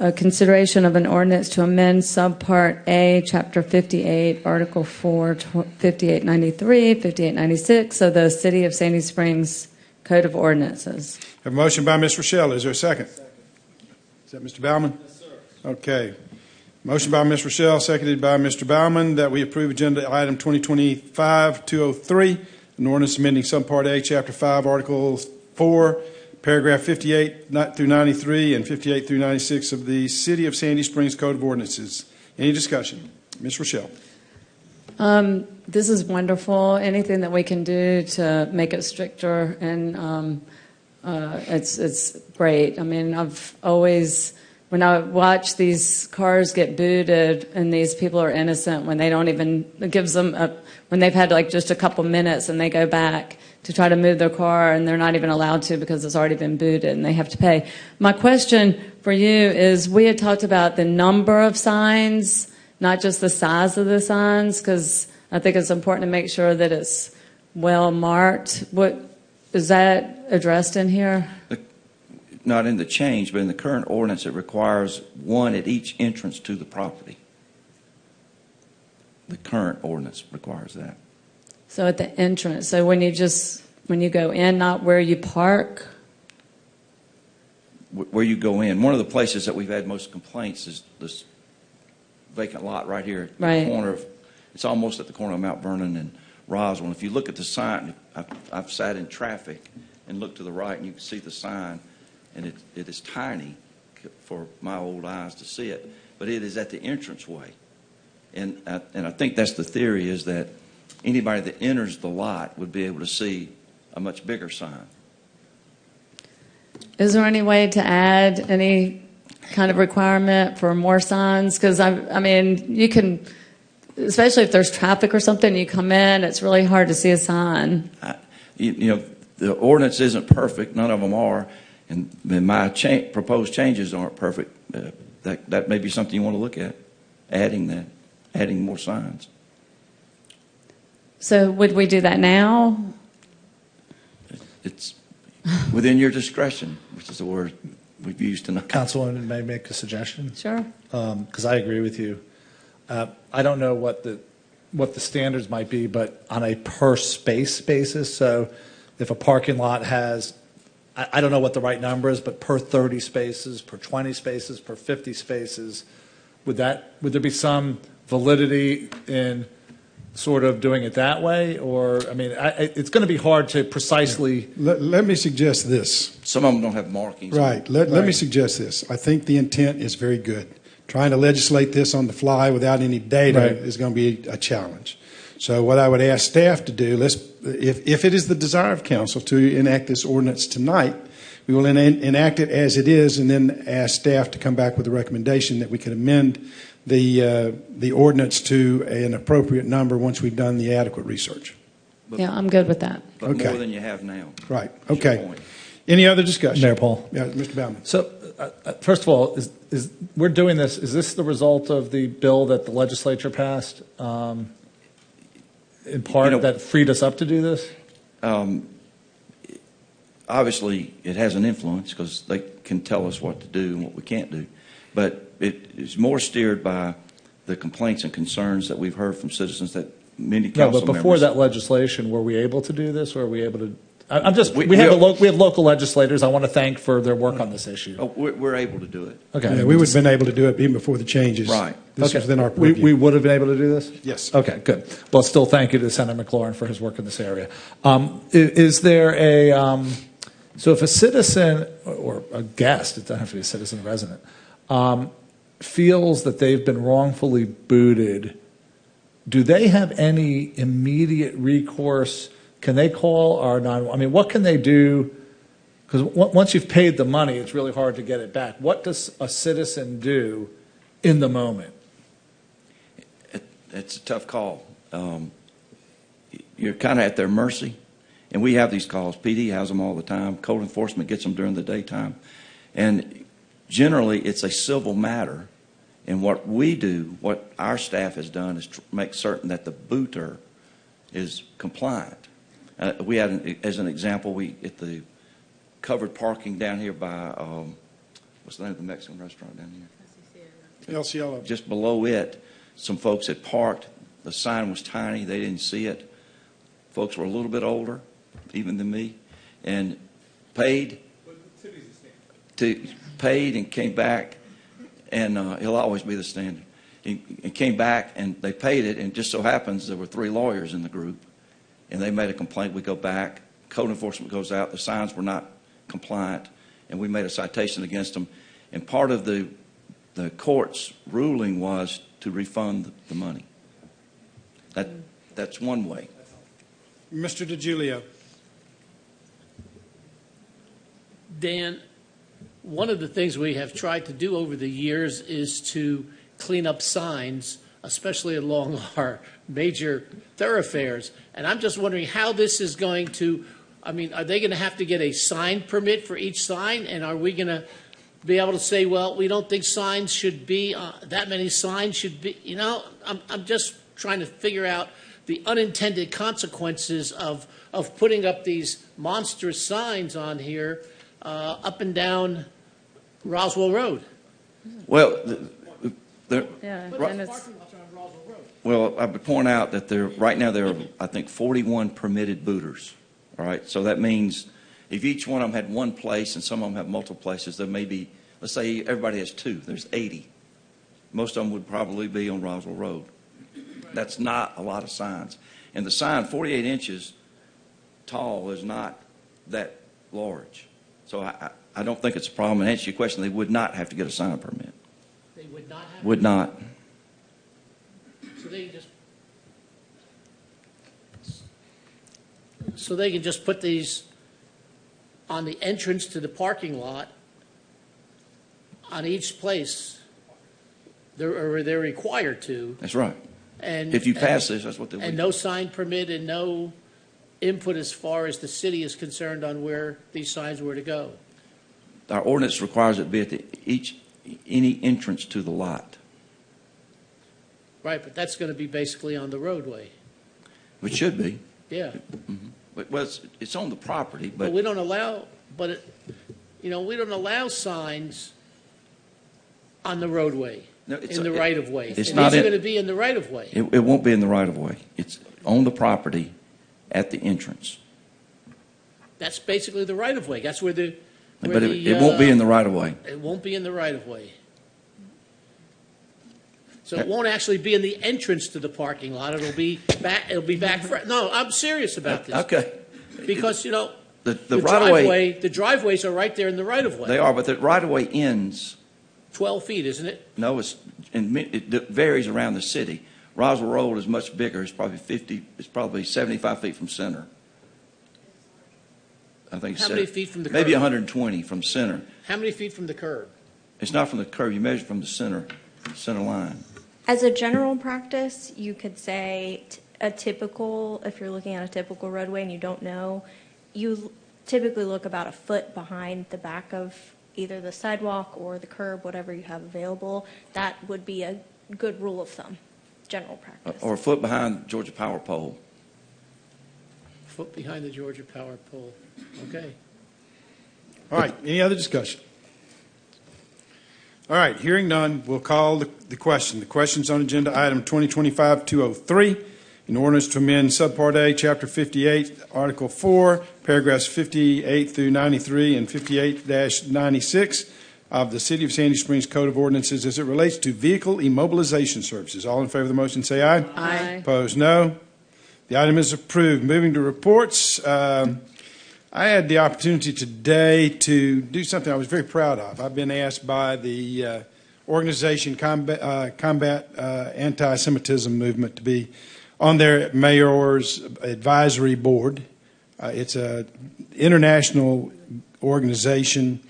Speaker 18: a consideration of an ordinance to amend subpart A, chapter 58, article 4, 5893, 5896 of the City of Sandy Springs Code of Ordinances.
Speaker 3: Have a motion by Ms. Rochelle. Is there a second? Is that Mr. Baumann? Yes, sir. Okay. Motion by Ms. Rochelle, seconded by Mr. Baumann, that we approve agenda item 2025-203, an ordinance amending subpart A, chapter 5, article 4, paragraph 58 through 93 and 58 through 96 of the City of Sandy Springs Code of Ordinances. Any discussion? Ms. Rochelle.
Speaker 18: This is wonderful. Anything that we can do to make it stricter, and it's great. I mean, I've always, when I watch these cars get booted and these people are innocent, when they don't even, it gives them when they've had like just a couple minutes and they go back to try to move their car and they're not even allowed to because it's already been booted and they have to pay. My question for you is, we had talked about the number of signs, not just the size of the signs, because I think it's important to make sure that it's well marked. What is that addressed in here?
Speaker 10: Not in the change, but in the current ordinance, it requires one at each entrance to the property. The current ordinance requires that.
Speaker 18: So at the entrance, so when you go in, not where you park?
Speaker 10: Where you go in. One of the places that we've had most complaints is this vacant lot right here at the corner of, it's almost at the corner of Mount Vernon and Roswell. If you look at the sign, I've sat in traffic and looked to the right and you can see the sign, and it is tiny for my old eyes to see it, but it is at the entranceway. And I think that's the theory, is that anybody that enters the lot would be able to see a much bigger sign.
Speaker 18: Is there any way to add any kind of requirement for more signs? Because I mean, you can, especially if there's traffic or something, you come in, it's really hard to see a sign.
Speaker 10: You know, the ordinance isn't perfect. None of them are. And my proposed changes aren't perfect. That may be something you want to look at, adding more signs.
Speaker 18: So would we do that now?
Speaker 10: It's within your discretion, which is the word we've used tonight.
Speaker 9: Councilwoman, may I make a suggestion?
Speaker 18: Sure.
Speaker 9: Because I agree with you. I don't know what the standards might be, but on a per space basis, so if a parking lot has, I don't know what the right number is, but per 30 spaces, per 20 spaces, per 50 spaces, would there be some validity in sort of doing it that way? Or, I mean, it's going to be hard to precisely.
Speaker 3: Let me suggest this.
Speaker 10: Some of them don't have markings.
Speaker 3: Right. Let me suggest this. I think the intent is very good. Trying to legislate this on the fly without any data is going to be a challenge. So what I would ask staff to do, if it is the desire of council to enact this ordinance tonight, we will enact it as it is, and then ask staff to come back with a recommendation that we can amend the ordinance to an appropriate number once we've done the adequate research.
Speaker 18: Yeah, I'm good with that.
Speaker 10: But more than you have now.
Speaker 3: Right. Okay. Any other discussion?
Speaker 9: Mayor Paul.
Speaker 3: Yeah, Mr. Baumann.
Speaker 9: So, first of all, is we're doing this? Is this the result of the bill that the legislature passed? In part, that freed us up to do this?
Speaker 10: Obviously, it has an influence because they can tell us what to do and what we can't do. But it is more steered by the complaints and concerns that we've heard from citizens that many council members.
Speaker 9: No, but before that legislation, were we able to do this, or were we able to? We have local legislators I want to thank for their work on this issue.
Speaker 10: Oh, we're able to do it.
Speaker 9: Okay.
Speaker 3: Yeah, we would have been able to do it even before the changes.
Speaker 10: Right.
Speaker 3: This was within our purview.
Speaker 9: We would have been able to do this?
Speaker 3: Yes.
Speaker 9: Okay, good. Well, still thank you to Senator McLaurin for his work in this area. Is there so if a citizen or a guest, it doesn't have to be a citizen or resident, feels that they've been wrongfully booted, do they have any immediate recourse? Can they call our what can they do? Because once you've paid the money, it's really hard to get it back. What does a citizen do in the moment?
Speaker 10: It's a tough call. You're kind of at their mercy. And we have these calls. PD has them all the time. Code enforcement gets them during the daytime. And generally, it's a civil matter. And what we do, what our staff has done, is make certain that the booter is compliant. We had, as an example, at the covered parking down here by, what's the name of the Mexican restaurant down here?
Speaker 3: El Cielo.
Speaker 10: Just below it, some folks had parked. The sign was tiny. They didn't see it. Folks were a little bit older, even than me, and paid and came back, and he'll always be the standard. He came back, and they paid it, and it just so happens there were 3 lawyers in the group, and they made a complaint. We go back. Code enforcement goes out. The signs were not compliant, and we made a citation against them. And part of the court's ruling was to refund the money. That's one way.
Speaker 3: Mr. DiGiulio.
Speaker 6: Dan, one of the things we have tried to do over the years is to clean up signs, especially along our major thoroughfares. And I'm just wondering how this is going to, I mean, are they going to have to get a sign permit for each sign? And are we going to be able to say, well, we don't think signs should be, that many signs should be, you know, I'm just trying to figure out the unintended consequences of putting up these monstrous signs on here up and down Roswell Road.
Speaker 10: Well,
Speaker 18: and
Speaker 10: well, I would point out that right now there are, I think, 41 permitted booters. All right, so that means if each one of them had one place and some of them have multiple places, there may be, let's say everybody has 2. There's 80. Most of them would probably be on Roswell Road. That's not a lot of signs. And the sign, 48 inches tall, is not that large. So I don't think it's a problem. And to answer your question, they would not have to get a sign permit.
Speaker 6: They would not have
Speaker 10: Would not.
Speaker 6: So they can just put these on the entrance to the parking lot on each place. They're required to.
Speaker 10: That's right.
Speaker 6: And
Speaker 10: if you pass this, that's what they would.
Speaker 6: And no sign permit and no input as far as the city is concerned on where these signs were to go.
Speaker 10: Our ordinance requires it be at any entrance to the lot.
Speaker 6: Right, but that's going to be basically on the roadway.
Speaker 10: Which should be.
Speaker 6: Yeah.
Speaker 10: Mm-hmm. Well, it's on the property, but
Speaker 6: we don't allow. We don't allow signs on the roadway.
Speaker 10: No,
Speaker 6: in the right of way.
Speaker 10: It's
Speaker 6: not going to be in the right of way.
Speaker 10: It won't be in the right of way. It's on the property at the entrance.
Speaker 6: That's basically the right of way. That's where the.
Speaker 10: But it won't be in the right of way.
Speaker 6: It won't be in the right of way. So it won't actually be in the entrance to the parking lot. It'll be back. No, I'm serious about this.
Speaker 10: Okay.
Speaker 6: Because the
Speaker 10: right of way.
Speaker 6: The driveways are right there in the right of way.
Speaker 10: They are, but the right of way ends.
Speaker 6: 12 feet, isn't it?
Speaker 10: No, it varies around the city. Roswell Road is much bigger. It's probably 75 feet from center. I think.
Speaker 6: How many feet from the curb?
Speaker 10: Maybe 120 from center.
Speaker 6: How many feet from the curb?
Speaker 10: It's not from the curb. You measure from the center line.
Speaker 22: As a general practice, you could say if you're looking at a typical roadway and you don't know, you typically look about a foot behind the back of either the sidewalk or the curb, whatever you have available. That would be a good rule of thumb, general practice.
Speaker 10: Or a foot behind Georgia Power pole.
Speaker 6: Foot behind the Georgia Power pole. Okay.
Speaker 3: All right. Any other discussion? All right. Hearing none, we'll call the question. The question's on agenda item 2025-203, an ordinance to amend Subpart A, Chapter 58, Article 4, paragraphs 58 through 93 and 58-96 of the City of Sandy Springs Code of Ordinances as it relates to vehicle immobilization services. All in favor of the motion say aye.
Speaker 18: Aye.
Speaker 3: Opposed, no. The item is approved. Moving to reports. I had the opportunity today to do something I was very proud of. I've been asked by the organization Combat Anti-Semitism Movement to be on their mayor's advisory board. It's an international organization,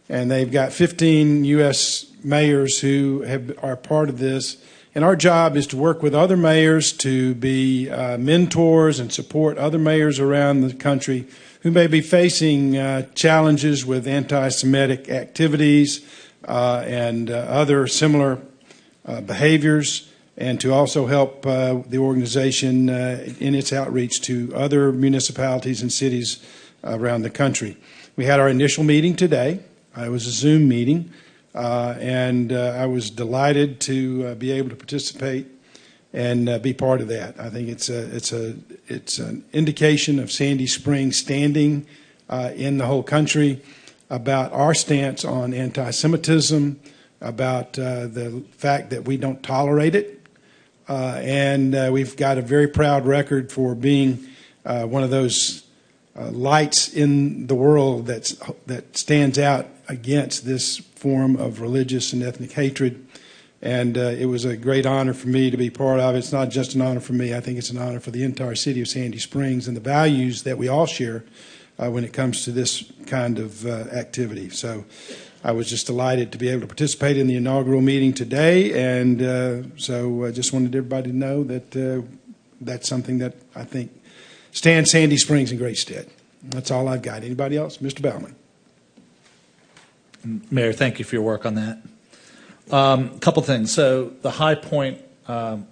Speaker 3: and they've got 15 U.S. mayors who are part of this, And our job is to work with other mayors to be mentors and support other mayors around the country who may be facing challenges with anti-Semitic activities and other similar behaviors, and to also help the organization in its outreach to other municipalities and cities around the country. We had our initial meeting today. It was a Zoom meeting, and I was delighted to be able to participate and be part of that. I think it's an indication of Sandy Springs standing in the whole country about our stance on anti-Semitism, about the fact that we don't tolerate it, and we've got a very proud record for being one of those lights in the world that stands out against this form of religious and ethnic hatred. And it was a great honor for me to be part of it. It's not just an honor for me. I think it's an honor for the entire city of Sandy Springs and the values that we all share when it comes to this kind of activity. So I was just delighted to be able to participate in the inaugural meeting today. And so I just wanted everybody to know that that's something that I think stands Sandy Springs in great stead. That's all I've got. Anybody else? Mr. Baumann.
Speaker 9: Mayor, thank you for your work on that. A couple things. So the High Point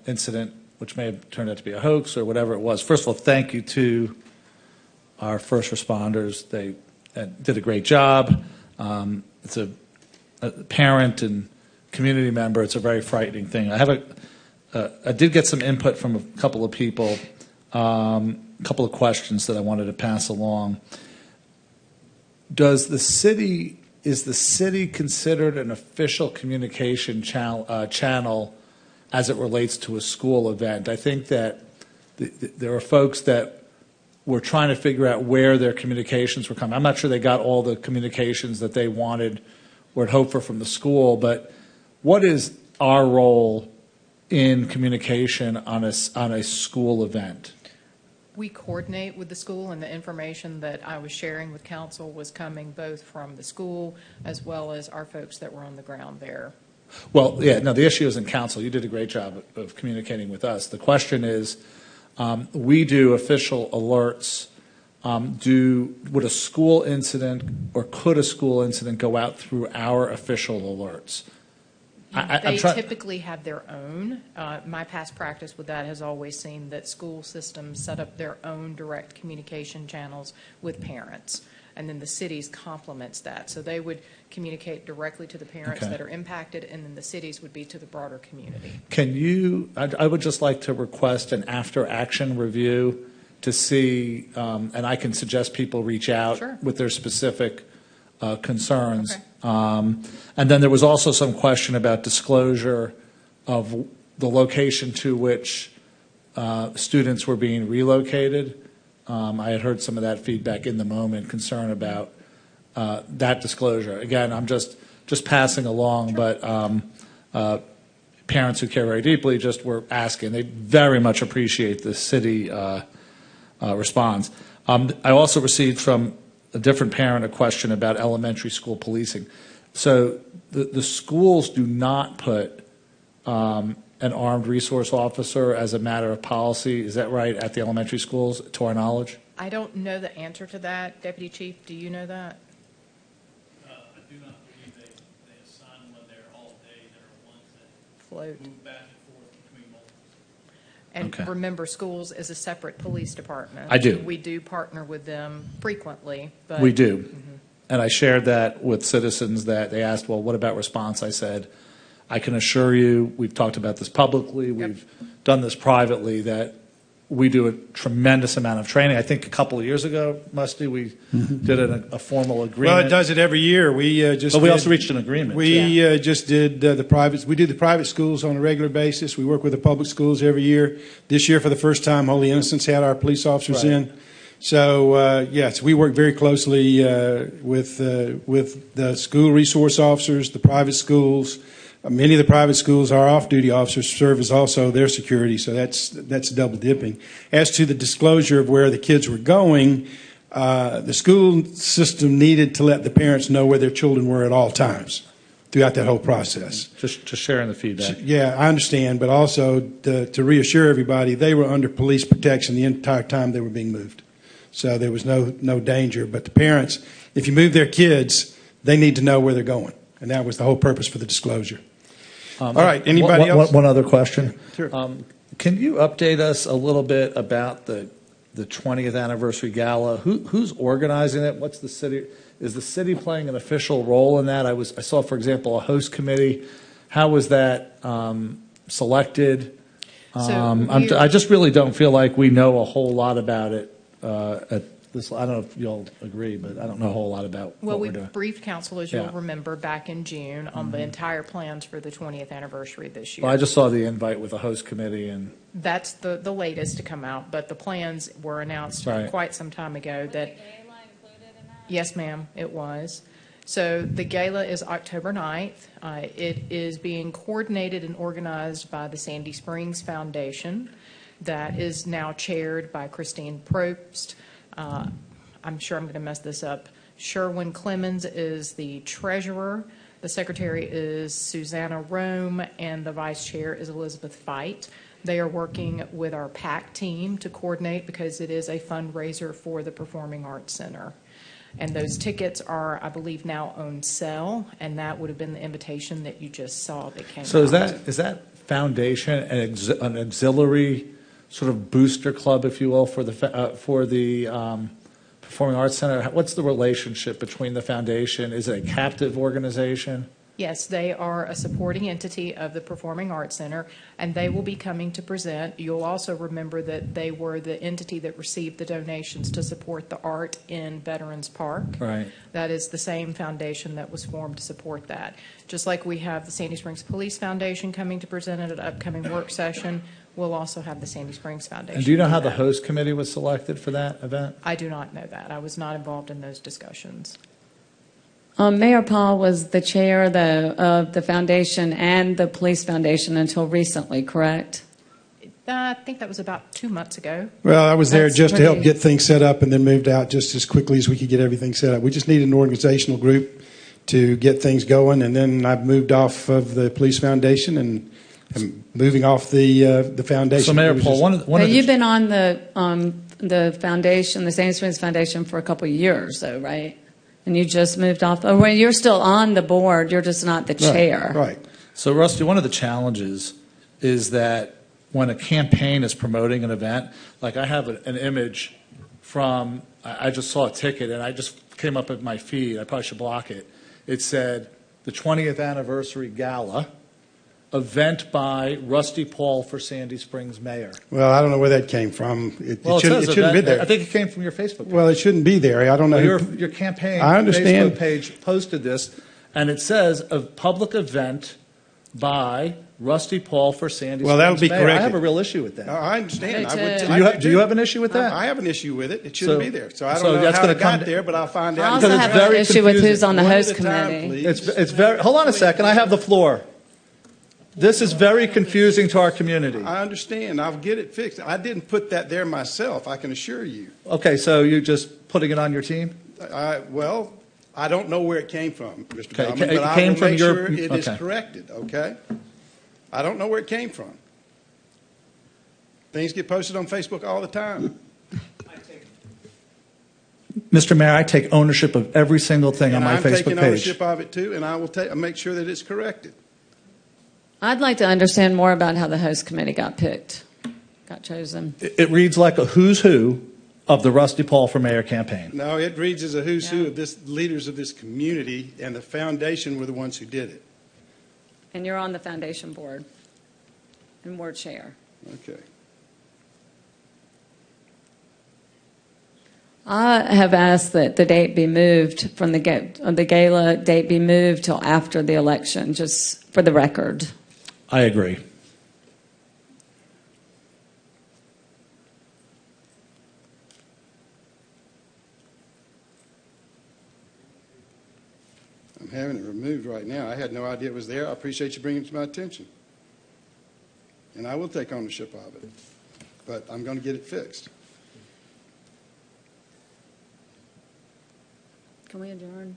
Speaker 9: incident, which may have turned out to be a hoax or whatever it was, first of all, thank you to our first responders. They did a great job. It's a parent and community member. It's a very frightening thing. I did get some input from a couple of people, a couple of questions that I wanted to pass along. Is the city considered an official communication channel as it relates to a school event? I think that there are folks that were trying to figure out where their communications were coming. I'm not sure they got all the communications that they wanted or had hoped for from the school, but what is our role in communication on a school event?
Speaker 8: We coordinate with the school, and the information that I was sharing with council was coming both from the school as well as our folks that were on the ground there.
Speaker 9: Well, yeah, no, the issue isn't council. You did a great job of communicating with us. The question is, we do official alerts. Would a school incident or could a school incident go out through our official alerts?
Speaker 8: They typically have their own. My past practice with that has always seen that school systems set up their own direct communication channels with parents, and then the cities complements that. So they would communicate directly to the parents that are impacted, and then the cities would be to the broader community.
Speaker 9: I would just like to request an after-action review to see, and I can suggest people reach out with their specific concerns.
Speaker 8: Okay.
Speaker 9: And then there was also some question about disclosure of the location to which students were being relocated. I had heard some of that feedback in the moment, concern about that disclosure. Again, I'm just passing along, but parents who care very deeply just were asking. They very much appreciate the city response. I also received from a different parent a question about elementary school policing. So the schools do not put an armed resource officer as a matter of policy. Is that right, at the elementary schools, to our knowledge?
Speaker 8: I don't know the answer to that. Deputy Chief, do you know that?
Speaker 6: I do not believe they assign when they're all day. There are ones that
Speaker 8: float
Speaker 6: move back and forth between multiple.
Speaker 8: And remember, schools is a separate police department.
Speaker 9: I do.
Speaker 8: We do partner with them frequently. But
Speaker 9: We do. And I shared that with citizens that they asked, well, what about response? I said, I can assure you, we've talked about this publicly, we've done this privately, that we do a tremendous amount of training. I think a couple of years ago, Musty, we did a formal agreement.
Speaker 3: Well, it does it every year.
Speaker 9: But we also reached an agreement.
Speaker 3: We just did we do the private schools on a regular basis. We work with the public schools every year. This year, for the first time, Holy Innocents had our police officers in. So, yes, we work very closely with the school resource officers, the private schools. Many of the private schools, our off-duty officers serve as also their security, so that's double dipping. As to the disclosure of where the kids were going, the school system needed to let the parents know where their children were at all times. throughout that whole process.
Speaker 9: Just sharing the feedback.
Speaker 3: Yeah, I understand, but also to reassure everybody, they were under police protection the entire time they were being moved. So there was no danger. But the parents, if you move their kids, they need to know where they're going. And that was the whole purpose for the disclosure. All right, anybody else?
Speaker 9: One other question.
Speaker 3: Sure.
Speaker 9: Can you update us a little bit about the 20th anniversary gala? Who's organizing it? What's the city? Is the city playing an official role in that? I saw, for example, a host committee. How was that selected? I just really don't feel like we know a whole lot about it at this. I don't know if you'll agree, but I don't know a whole lot about what we're doing.
Speaker 8: We briefed council, as you'll remember, back in June on the entire plans for the 20th anniversary this year.
Speaker 9: Well, I just saw the invite with the host committee, and
Speaker 8: that's the latest to come out, but the plans were announced quite some time ago. Yes, ma'am, it was. So the gala is October 9th. It is being coordinated and organized by the Sandy Springs Foundation. That is now chaired by Christine Probst. I'm sure I'm going to mess this up. Sherwin Clemens is the treasurer. The secretary is Susanna Rome, and the vice chair is Elizabeth Fite. They are working with our PAC team to coordinate because it is a fundraiser for the Performing Arts Center. And those tickets are, I believe, now on sale, and that would have been the invitation that you just saw that came out.
Speaker 9: so is that foundation an auxiliary sort of booster club, if you will, for the Performing Arts Center? What's the relationship between the foundation? Is it a captive organization?
Speaker 8: Yes, they are a supporting entity of the Performing Arts Center, and they will be coming to present. You'll also remember that they were the entity that received the donations to support the art in Veterans Park.
Speaker 9: Right.
Speaker 8: That is the same foundation that was formed to support that. Just like we have the Sandy Springs Police Foundation coming to present at an upcoming work session, we'll also have the Sandy Springs Foundation.
Speaker 9: And do you know how
Speaker 8: do
Speaker 9: the host committee was selected for that event?
Speaker 8: I do not know that. I was not involved in those discussions.
Speaker 18: Mayor Paul was the chair of the foundation and the police foundation until recently, correct?
Speaker 8: I think that was about 2 months ago.
Speaker 3: Well, I was there
Speaker 18: That's
Speaker 3: just to help
Speaker 18: pretty-
Speaker 3: get things set up and then moved out just as quickly as we could get everything set up. We just needed an organizational group to get things going, and then I've moved off of the police foundation and am moving off the foundation.
Speaker 9: So, Mayor
Speaker 3: It was
Speaker 9: Paul,
Speaker 3: just-
Speaker 9: one of the
Speaker 18: You've been on the foundation, the Sandy Springs Foundation, for a couple of years, though, right? And you just moved off. Oh, well, you're still on the board. You're just not the chair.
Speaker 3: Right.
Speaker 9: So, Rusty, one of the challenges is that when a campaign is promoting an event, like I have an image from, I just saw a ticket and I just came up with my feed. I probably should block it. It said, the 20th anniversary gala, event by Rusty Paul for Sandy Springs mayor.
Speaker 3: Well, I don't know where that came from. It
Speaker 9: Well,
Speaker 3: shouldn't
Speaker 9: says
Speaker 3: be
Speaker 9: event-
Speaker 3: there.
Speaker 9: I think it came from your Facebook page.
Speaker 3: Well, it shouldn't be there. I don't know.
Speaker 9: Your campaign
Speaker 3: I understand.
Speaker 9: Facebook page posted this, and it says a public event by Rusty Paul for Sandy
Speaker 3: Well,
Speaker 9: Springs
Speaker 3: that'll be
Speaker 9: mayor. I
Speaker 3: corrected.
Speaker 9: have a real issue with that.
Speaker 3: I understand.
Speaker 18: Me
Speaker 3: I would,
Speaker 18: too.
Speaker 3: I
Speaker 9: Do you have an issue with that?
Speaker 3: I have an issue with it. It shouldn't
Speaker 9: So-
Speaker 3: be there. So I don't
Speaker 9: so
Speaker 3: know
Speaker 9: that's
Speaker 3: how
Speaker 9: gonna
Speaker 3: it got
Speaker 9: come-
Speaker 3: there, but I'll find
Speaker 18: I
Speaker 3: out.
Speaker 18: also
Speaker 9: Because
Speaker 18: have
Speaker 9: it's
Speaker 18: an
Speaker 9: very
Speaker 18: issue with
Speaker 9: confusing.
Speaker 18: who's on the
Speaker 3: One at
Speaker 18: host
Speaker 3: a time,
Speaker 18: committee.
Speaker 3: please.
Speaker 9: It's very. Hold on a second. I have the floor. This is very confusing to our community.
Speaker 3: I understand. I'll get it fixed. I didn't put that there myself, I can assure you.
Speaker 9: Okay, so you're just putting it on your team?
Speaker 3: Well, I don't know where it came from, Mr.
Speaker 9: Okay,
Speaker 3: Baumann,
Speaker 9: it
Speaker 3: but I
Speaker 9: came
Speaker 3: will
Speaker 9: from
Speaker 3: make
Speaker 9: your-
Speaker 3: sure it is
Speaker 9: okay.
Speaker 3: corrected, okay? I don't know where it came from. Things get posted on Facebook all the time.
Speaker 9: Mr. Mayor, I take ownership of every single thing on
Speaker 3: And
Speaker 9: my
Speaker 3: I'm
Speaker 9: Facebook
Speaker 3: taking
Speaker 9: page.
Speaker 3: ownership of it too, and I will make sure that it's corrected.
Speaker 18: I'd like to understand more about how the host committee got picked, got chosen.
Speaker 9: It reads like a who's who of the Rusty Paul for Mayor campaign.
Speaker 3: No, it reads as a who's who of this leaders of this community, and the foundation were the ones who did it.
Speaker 18: And you're on the foundation board and board chair.
Speaker 3: Okay.
Speaker 18: I have asked that the date be moved from the gala date be moved till after the election, just for the record.
Speaker 9: I agree.
Speaker 3: I'm having it removed right now. I had no idea it was there. I appreciate you bringing it to my attention. And I will take ownership of it. But I'm going to get it fixed.
Speaker 18: Can we adjourn?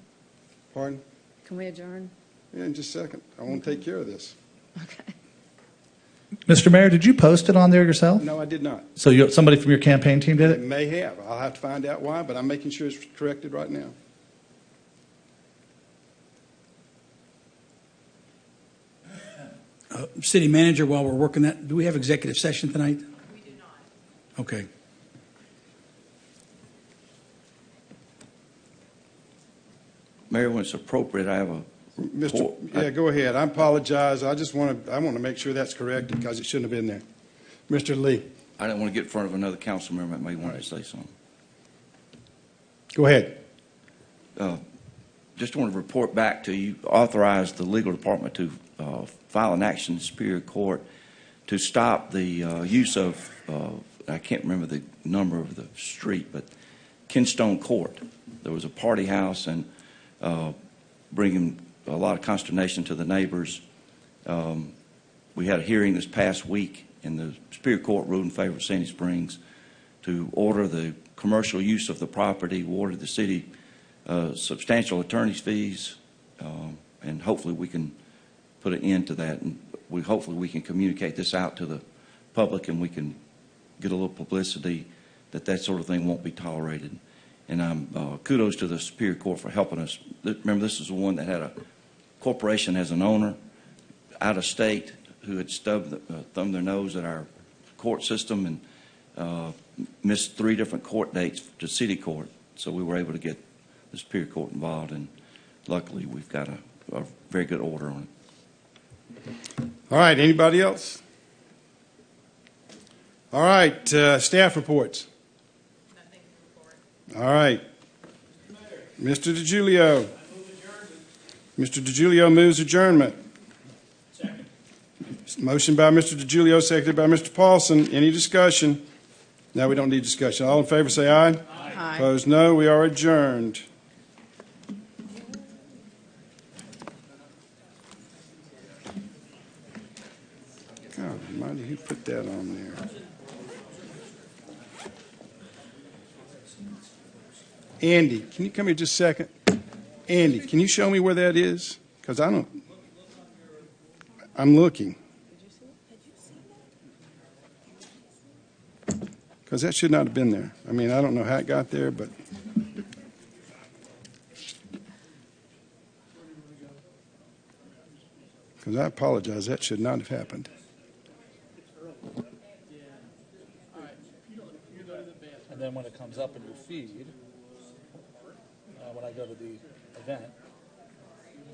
Speaker 3: Pardon?
Speaker 18: Can we adjourn?
Speaker 3: Yeah, in just a second. I want to take care of this.
Speaker 9: Mr. Mayor, did you post it on there yourself?
Speaker 3: No, I did not.
Speaker 9: So somebody from your campaign team did it?
Speaker 3: May have. I'll have to find out why, but I'm making sure it's corrected right now.
Speaker 19: City manager, while we're working that, do we have executive session tonight? We do not. Okay.
Speaker 10: Mayor, when it's appropriate, I have a
Speaker 3: Yeah, go ahead. I apologize. I want to make sure that's corrected because it shouldn't have been there. Mr. Lee.
Speaker 10: I didn't want to get in front of another council member that may want to say something.
Speaker 3: Go ahead.
Speaker 10: Just want to report back to you, authorized the legal department to file an action in Superior Court to stop the use of, I can't remember the number of the street, but Kenstone Court. There was a party house and bringing a lot of consternation to the neighbors. We had a hearing this past week, and the Superior Court ruled in favor of Sandy Springs to order the commercial use of the property, ordered the city substantial attorney's fees, and hopefully we can put an end to that. And hopefully we can communicate this out to the public, and we can get a little publicity that that sort of thing won't be tolerated. And kudos to the Superior Court for helping us. Remember, this is the one that had a corporation as an owner out of state who had thumbed their nose at our court system and missed 3 different court dates to city court. So we were able to get the Superior Court involved, and luckily we've got a very good order on it.
Speaker 3: All right. Anybody else? All right. Staff reports. All right. Mr. DiGiulio. Mr. DiGiulio moves adjournment. Second. Motion by Mr. DiGiulio, seconded by Mr. Paulson. Any discussion? No, we don't need discussion. All in favor say aye. Aye. Opposed, no. We are adjourned. God almighty, who put that on there? Andy, can you come here just a second? Andy, can you show me where that is? Because I don't. I'm looking. Because that should not have been there. I mean, I don't know how it got there, but. Because I apologize, that should not have happened.
Speaker 9: And then when it comes up in your feed, when I go to the event,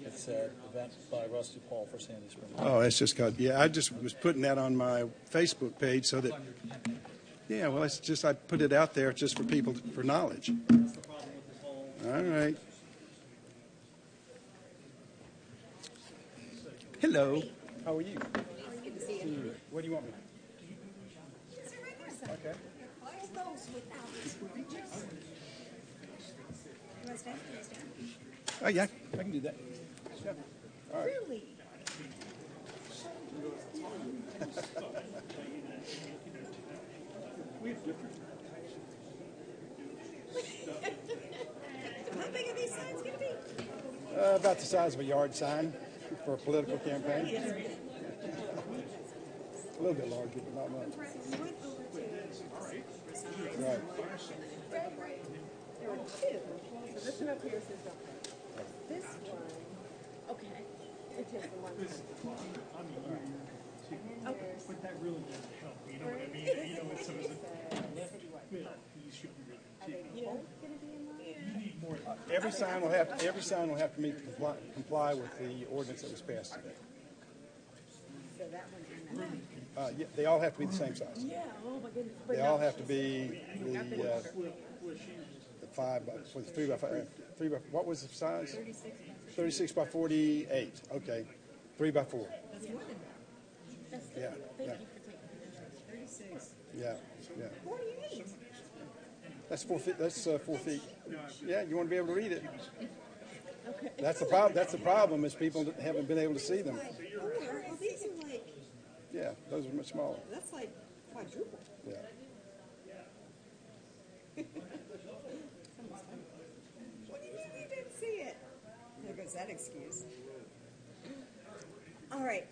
Speaker 9: it said event by Rusty Paul for Sandy Springs.
Speaker 3: Oh, that's just got, yeah, I just was putting that on my Facebook page so that, yeah, well, it's just, I put it out there just for people, for knowledge. All right. Hello. How are you? Good to see you. What do you want me? Okay. Oh, yeah, I can do that. Yeah. All right. Really?
Speaker 13: How big are these signs going to be?
Speaker 3: About the size of a yard sign for a political campaign. A little bit larger, but not much. Right.
Speaker 13: There are 2. So this one up here says this one. Okay. It is the one. Okay.
Speaker 17: But that really doesn't help. You know what I mean? You know, it's sort of you should be ready to. You need more.
Speaker 3: Every sign will have to meet comply with the ordinance that was passed today.
Speaker 13: So that one and that one.
Speaker 3: Yeah, they all have to be the same size.
Speaker 13: Yeah. Oh my goodness.
Speaker 3: They all have to be the 5 by, for the 3 by 5, 3 by, what was the size? 36 by 48. Okay, 3 by 4.
Speaker 13: That's more than that. That's
Speaker 3: Yeah,
Speaker 13: thank
Speaker 3: yeah.
Speaker 13: you for taking that. 36.
Speaker 3: Yeah, yeah.
Speaker 13: 48.
Speaker 3: That's 4 feet. That's 4 feet. Yeah, you want to be able to read it.
Speaker 13: Okay.
Speaker 3: That's the problem. That's the problem is people haven't been able to see them.
Speaker 13: Oh, these are like.
Speaker 3: Yeah, those are much smaller.
Speaker 13: That's like quadruple.
Speaker 3: Yeah.
Speaker 13: What do you mean you didn't see it? There goes that excuse. All right.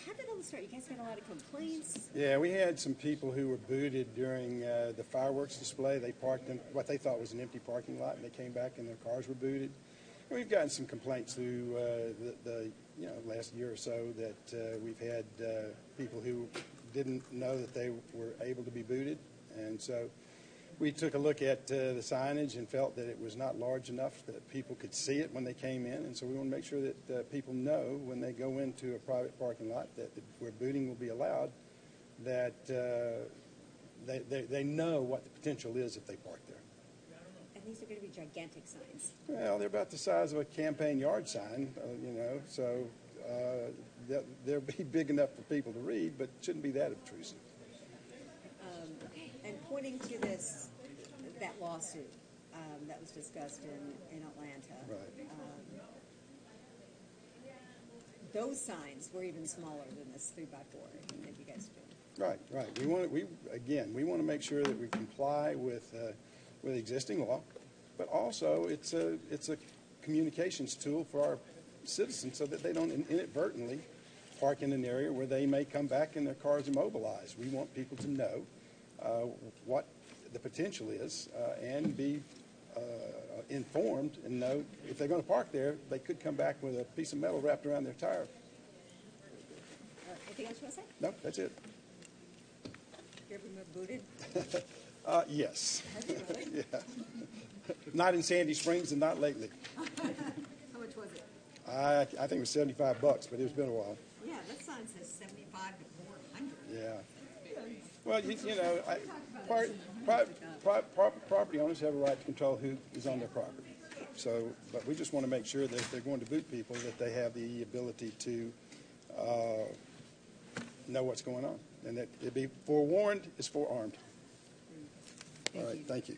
Speaker 13: How did all this start? You guys had a lot of complaints.
Speaker 3: Yeah, we had some people who were booted during the fireworks display. They parked in what they thought was an empty parking lot, and they came back and their cars were booted. And we've gotten some complaints through the last year or so that we've had people who didn't know that they were able to be booted, and so we took a look at the signage and felt that it was not large enough that people could see it when they came in, and so we want to make sure that people know when they go into a private parking lot that where booting will be allowed, that they know what the potential is if they park there.
Speaker 13: And these are going to be gigantic signs.
Speaker 3: Well, they're about the size of a campaign yard sign, so they'll be big enough for people to read, but shouldn't be that obtrusive.
Speaker 13: And pointing to that lawsuit that was discussed in Atlanta.
Speaker 3: Right.
Speaker 13: Those signs were even smaller than this 3x4 that you guys do.
Speaker 3: Right. We want to make sure that we comply with existing law, but also it's a communications tool for our citizens so that they don't inadvertently park in an area where they may come back and their cars immobilized. We want people to know what the potential is and be informed and know if they're going to park there, they could come back with a piece of metal wrapped around their tire.
Speaker 13: Anything else you want to say?
Speaker 3: No, that's it.
Speaker 13: You ever been booted?
Speaker 3: Yes.
Speaker 13: Have you really?
Speaker 3: Yeah. Not in Sandy Springs and not lately.
Speaker 13: How much was it?
Speaker 3: I think it was $75, but it's been a while.
Speaker 13: Yeah, that sign says 75 to 400.
Speaker 3: Yeah. Well, property owners have a right to control who is on their property. So, but we just want to make sure that if they're going to boot people, that they have the ability to know what's going on, and that it be forewarned is forearmed. All right, thank you.